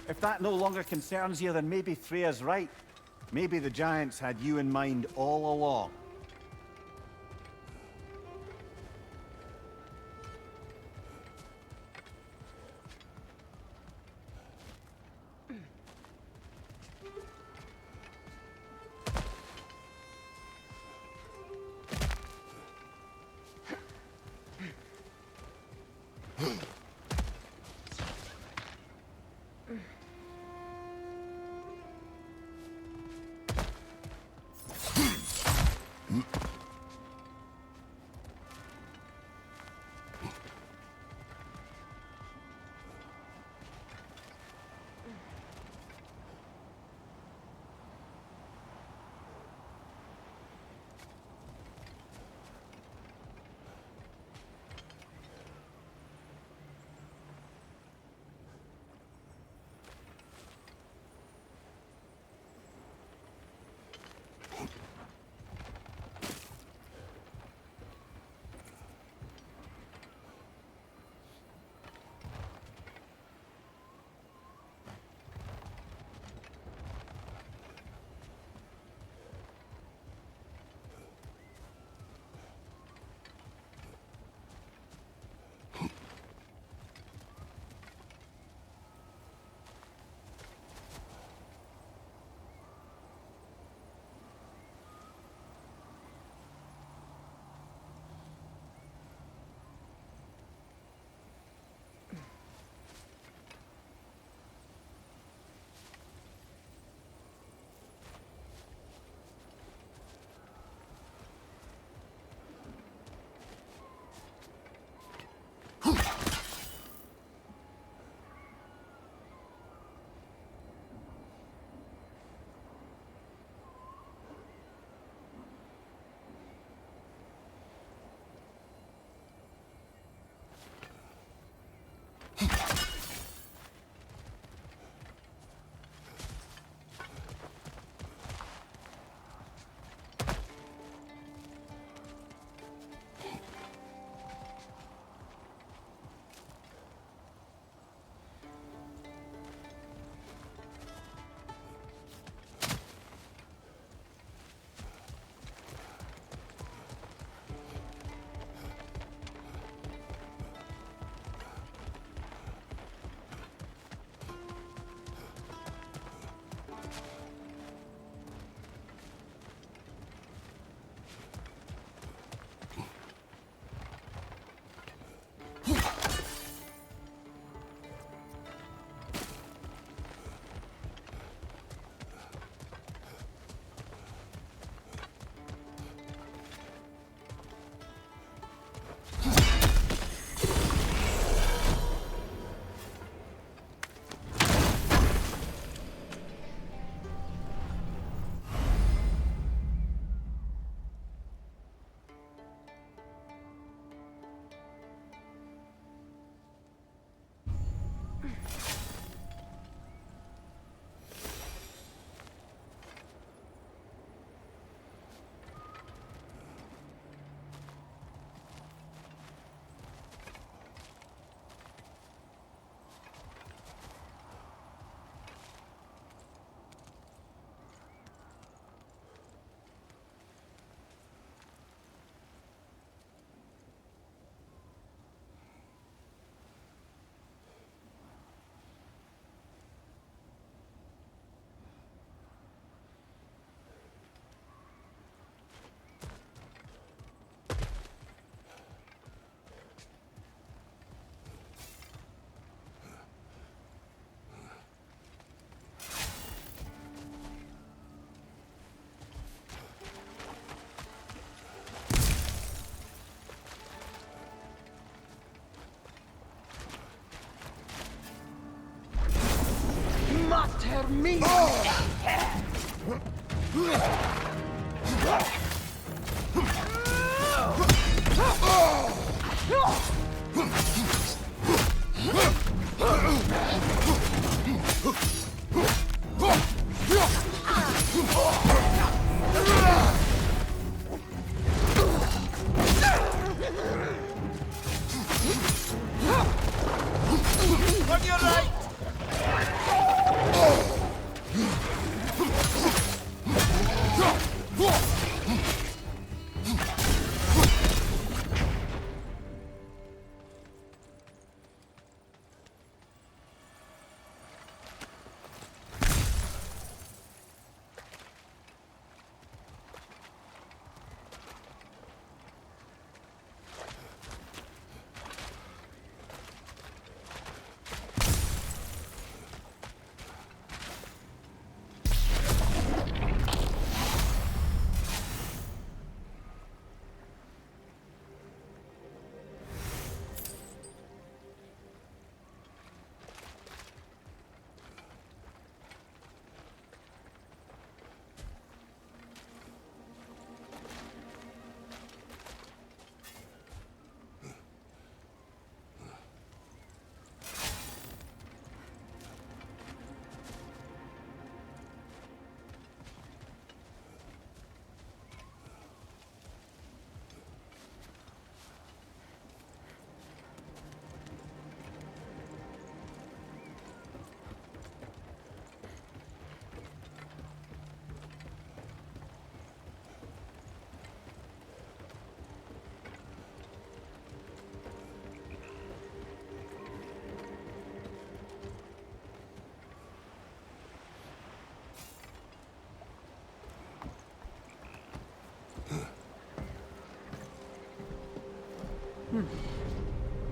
If that no longer concerns you, then maybe Freya's right. Maybe the Giants had you in mind all along. On your right!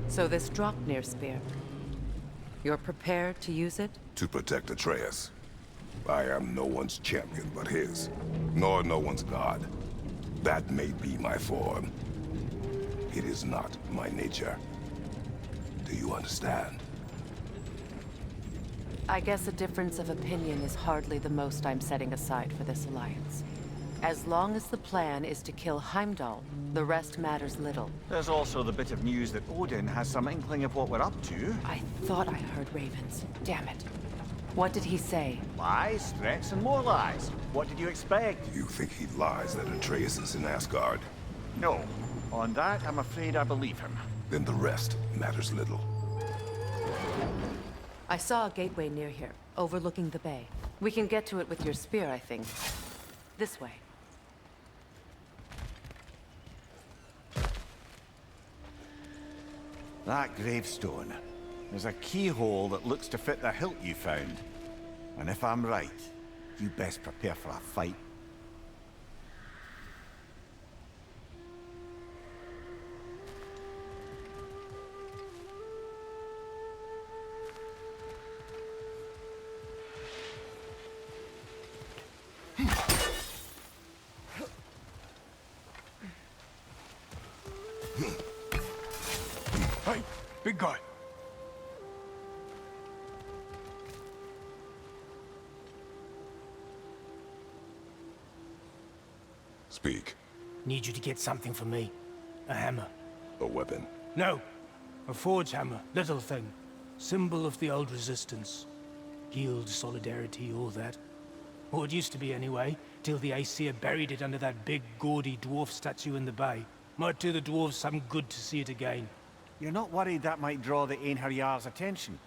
So this Draupnir spear. You're prepared to use it? To protect Atreus. I am no one's champion but his, nor no one's god. That may be my form. It is not my nature. Do you understand? I guess a difference of opinion is hardly the most I'm setting aside for this alliance. As long as the plan is to kill Heimdall, the rest matters little. There's also the bit of news that Odin has some inkling of what we're up to. I thought I heard ravens. Damn it. What did he say? Lies, threats, and more lies. What did you expect? You think he lies that Atreus is in Asgard? No. On that, I'm afraid I believe him. Then the rest matters little. I saw a gateway near here, overlooking the bay. We can get to it with your spear, I think. This way. That gravestone. There's a keyhole that looks to fit the hilt you found. And if I'm right, you best prepare for a fight. Hey, big guy. Speak. Need you to get something for me. A hammer. A weapon. No. A forge hammer. Little thing. Symbol of the old resistance. Guild, solidarity, all that. Or it used to be anyway, till the Aesir buried it under that big, gaudy dwarf statue in the bay. Might do the dwarves some good to see it again. You're not worried that might draw the Einherjar's attention?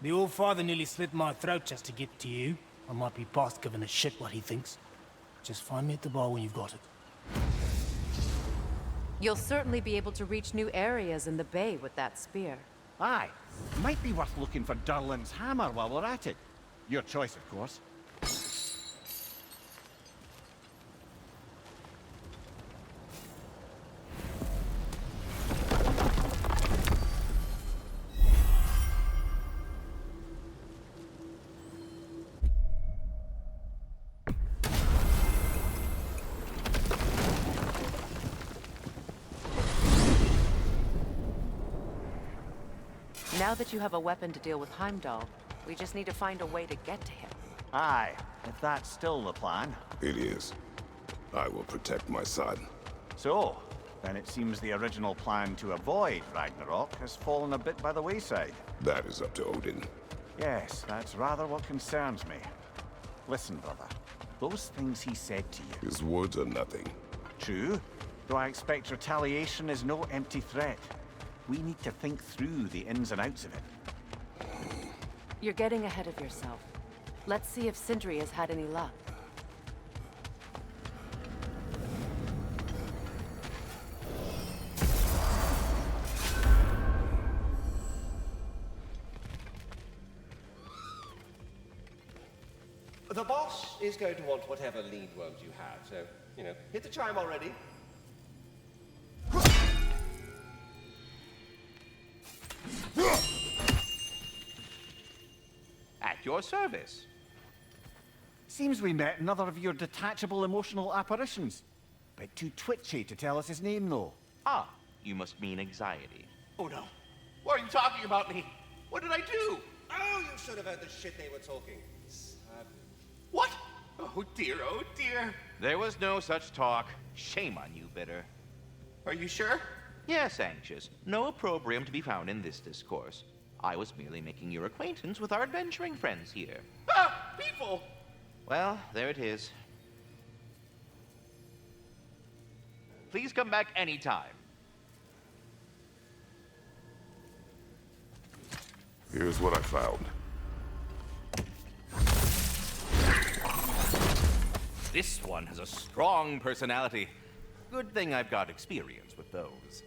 The All-Father nearly slit my throat just to get to you. I might be past giving a shit what he thinks. Just find me at the bar when you've got it. You'll certainly be able to reach new areas in the bay with that spear. Aye. Might be worth looking for Durlin's hammer while we're at it. Your choice, of course. Now that you have a weapon to deal with Heimdall, We just need to find a way to get to him. Aye, if that's still the plan. It is. I will protect my son. So, then it seems the original plan to avoid Ragnarok has fallen a bit by the wayside. That is up to Odin. Yes, that's rather what concerns me. Listen, brother. Those things he said to you. His words are nothing. True, though I expect retaliation is no empty threat. We need to think through the ins and outs of it. You're getting ahead of yourself. Let's see if Sindri has had any luck. The boss is going to want whatever lead worms you have, so, hit the chime already. At your service. Seems we met another of your detachable emotional apparitions. Bit too twitchy to tell us his name, though. Ah, you must mean anxiety. Oh no. Why are you talking about me? What did I do? Oh, you should have heard the shit they were talking. What? Oh dear, oh dear. There was no such talk. Shame on you, Bitter. Are you sure? Yes, Anxious. No opprobrium to be found in this discourse. I was merely making your acquaintance with our adventuring friends here. Ah, people! Well, there it is. Please come back anytime. Here's what I found. This one has a strong personality. Good thing I've got experience with those.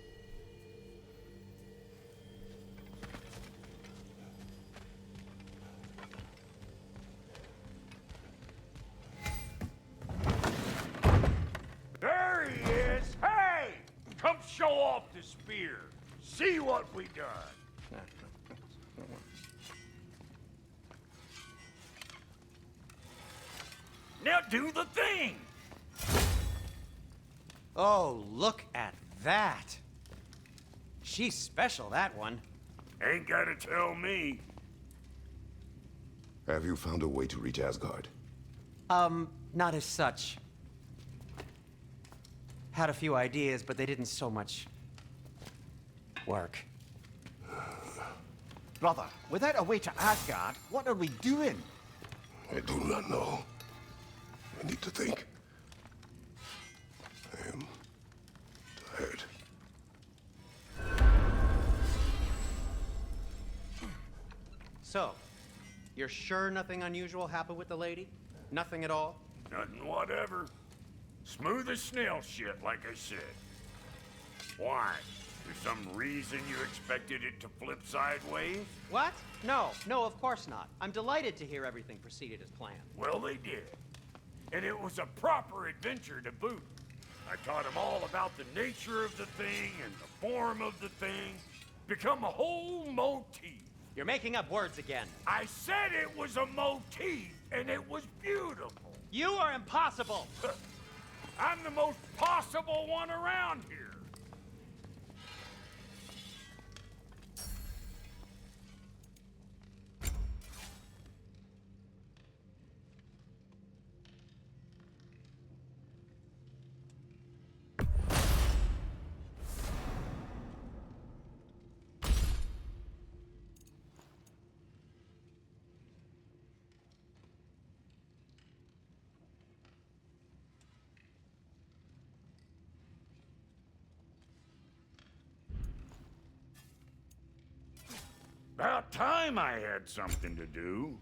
There he is! Hey! Come show off the spear. See what we done. Now do the thing! Oh, look at that. She's special, that one. Ain't gotta tell me. Have you found a way to reach Asgard? Not as such. Had a few ideas, but they didn't so much work. Brother, without a way to Asgard, what are we doing? I do not know. I need to think. I am tired. So, you're sure nothing unusual happened with the lady? Nothing at all? Nothing whatever. Smooth as snail shit, like I said. Why? There's some reason you expected it to flip sideways? What? No, of course not. I'm delighted to hear everything proceeded as planned. Well, they did. And it was a proper adventure to boot. I taught them all about the nature of the thing and the form of the thing. Become a whole motif. You're making up words again. I said it was a motif, and it was beautiful. You are impossible! I'm the most possible one around here. About time I had something to do.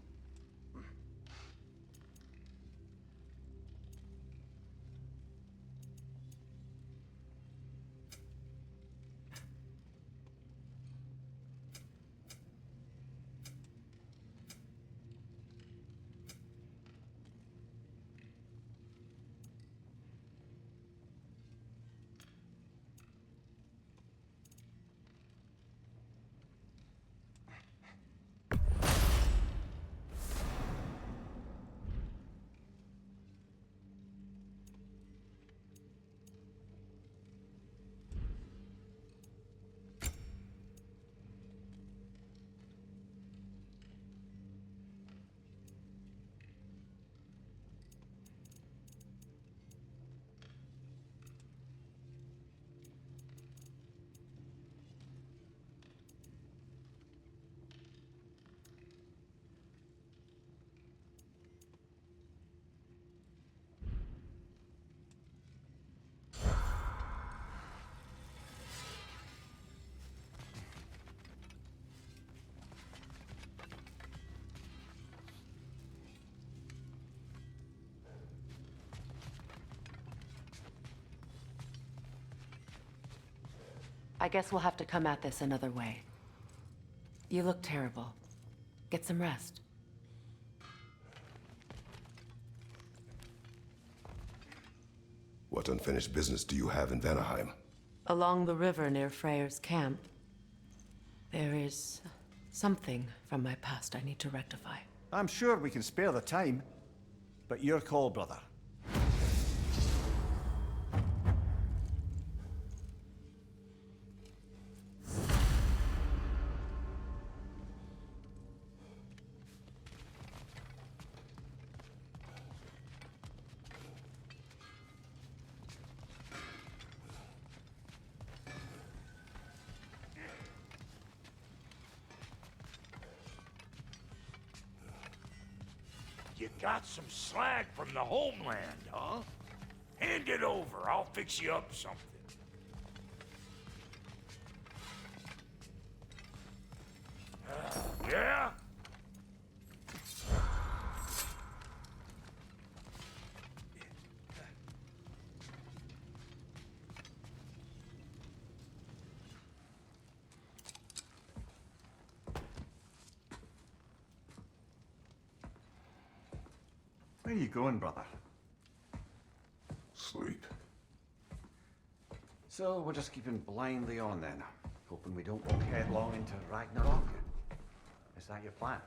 I guess we'll have to come at this another way. You look terrible. Get some rest. What unfinished business do you have in Vanaheim? Along the river near Freyr's camp, there is something from my past I need to rectify. I'm sure we can spare the time, but your call, brother. You got some slag from the homeland, huh? Hand it over. I'll fix you up something. Yeah? Where are you going, brother? Sleep. So we're just keeping blindly on then, hoping we don't walk headlong into Ragnarok. Is that your plan?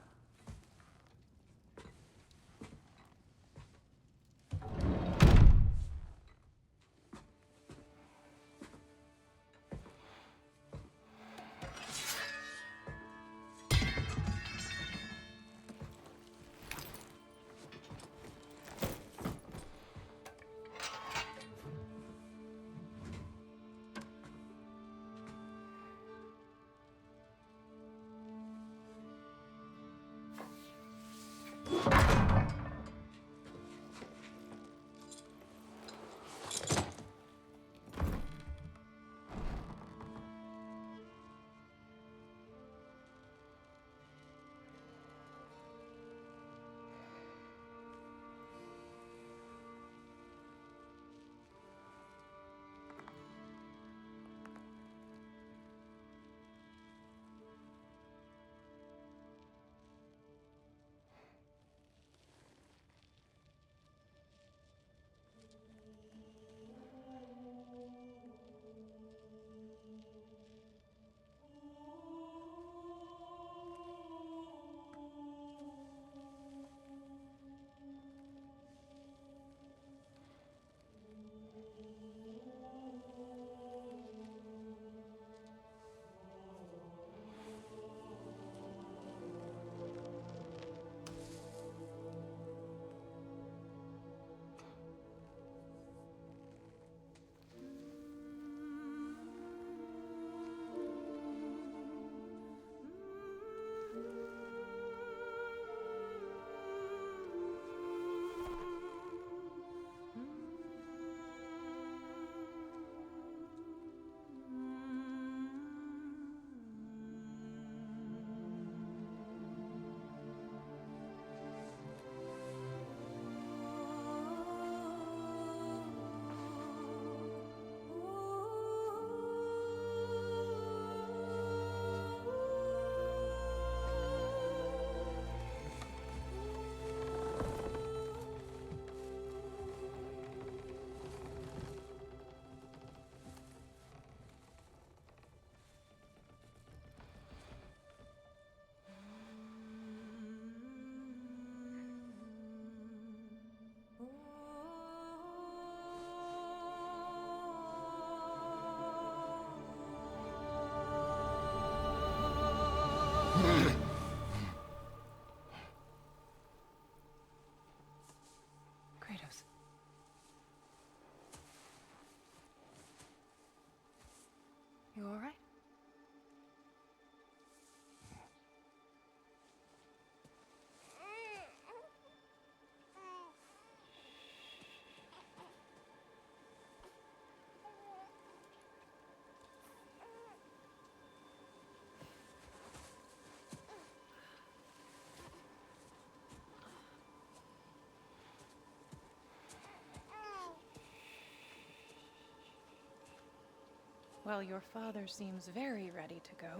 Well, your father seems very ready to go.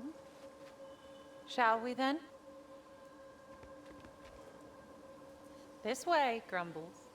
Shall we then? This way, Grumbles.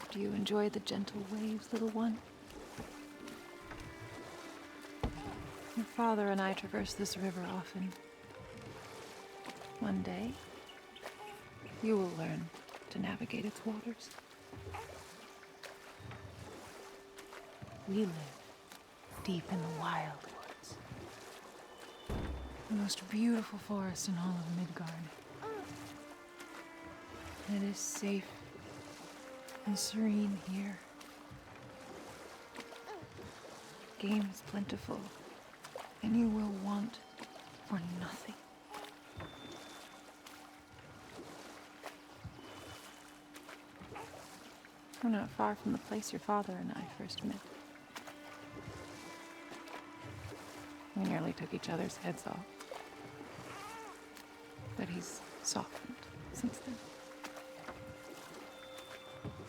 Do you enjoy the gentle waves, little one? Your father and I traverse this river often. One day, you will learn to navigate its waters. We live deep in the wild woods. The most beautiful forest in all of Midgard. It is safe and serene here. Game is plentiful, and you will want for nothing. We're not far from the place your father and I first met. We nearly took each other's heads off. But he's softened since then.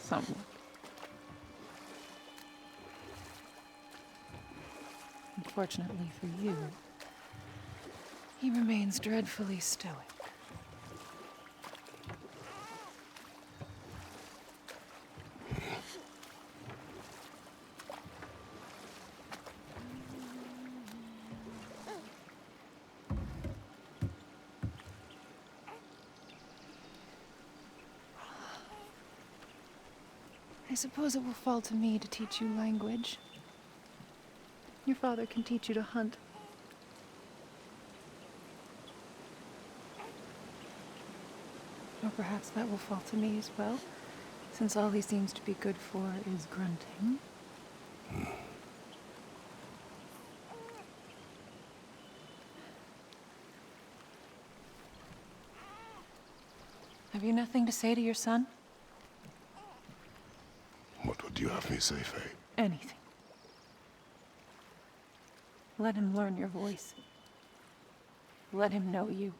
Somewhat. Unfortunately for you, he remains dreadfully stoic. I suppose it will fall to me to teach you language. Your father can teach you to hunt. Or perhaps that will fall to me as well, since all he seems to be good for is grunting. Have you nothing to say to your son? What would you have me say, Faye? Anything. Let him learn your voice. Let him know you.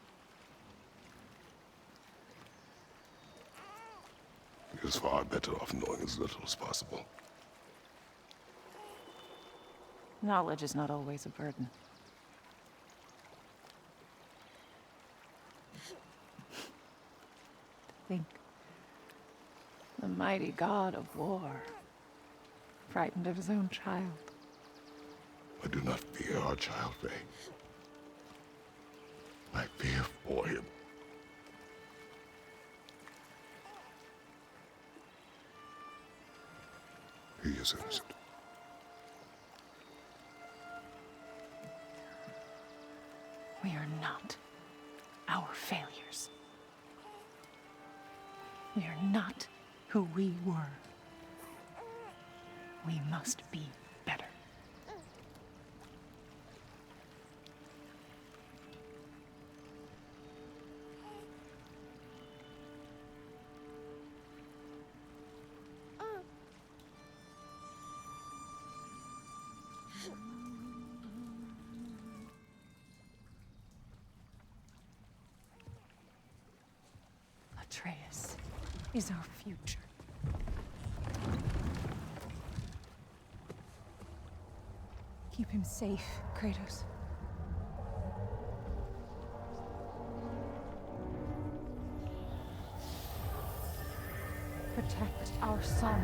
He is far better off knowing as little as possible. Knowledge is not always a burden. Think. The mighty God of War, frightened of his own child. I do not fear our child, Faye. I fear for him. He is innocent. We are not our failures. We are not who we were. We must be better. Atreus is our future. Keep him safe, Kratos. Protect our son.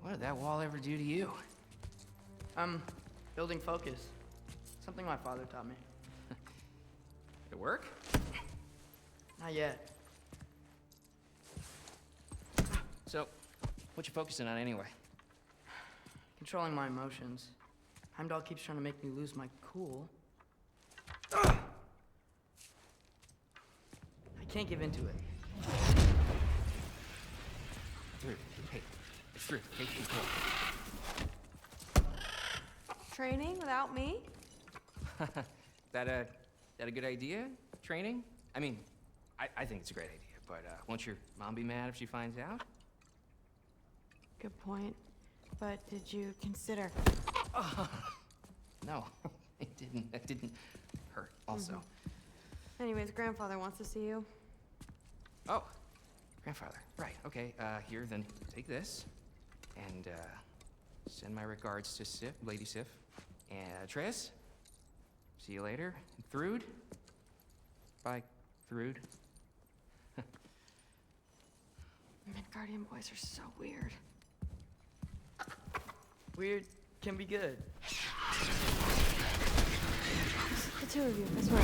What did that wall ever do to you? Building focus. Something my father taught me. Did it work? Not yet. So, what you focusing on anyway? Controlling my emotions. Heimdall keeps trying to make me lose my cool. I can't give into it. Through. Hey. It's through. Hey, control. Training without me? That a good idea? Training? I mean, I think it's a great idea, but won't your mom be mad if she finds out? Good point. But did you consider? No, it didn't. It didn't hurt. Also. Anyways, grandfather wants to see you. Oh, grandfather. Right. Okay. Here, then take this, and send my regards to Sif, Lady Sif, and Tris. See you later. Thrude. Bye, Thrude. Midgardian boys are so weird. Weird can be good. The two of you, I swear.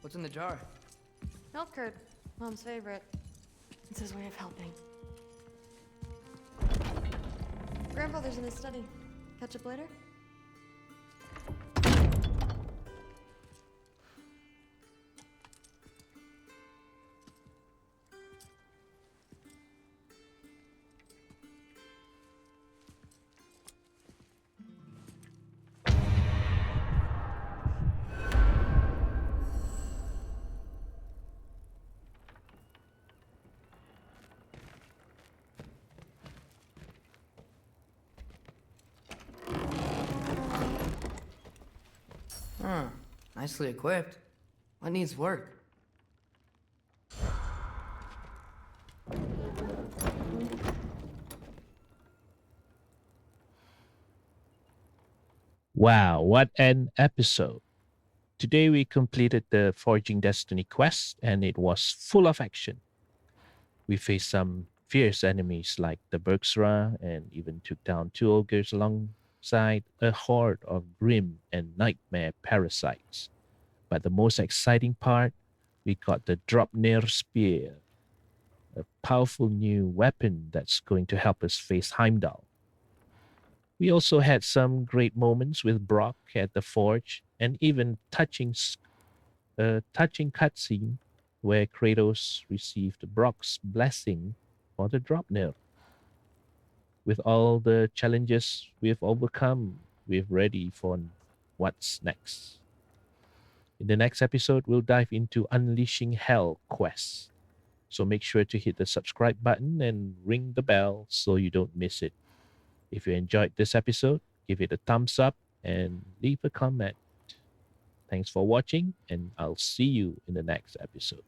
What's in the jar? Milk curd, Mom's favorite. It's his way of helping. Grandfather's in his study. Catch up later? Huh. Nicely equipped. What needs work? Wow, what an episode. Today we completed the Forging Destiny quest and it was full of action. We faced some fierce enemies like the Bergsra and even took down two ogres alongside a horde of grim and nightmare parasites. But the most exciting part, we got the Dropnir Spear, a powerful new weapon that's going to help us face Heimdall. We also had some great moments with Brok at the forge and even touching cutscene where Kratos received Brok's blessing for the Dropnir. With all the challenges we've overcome, we're ready for what's next. In the next episode, we'll dive into Unleashing Hell quests. So make sure to hit the subscribe button and ring the bell so you don't miss it. If you enjoyed this episode, give it a thumbs up and leave a comment. Thanks for watching, and I'll see you in the next episode.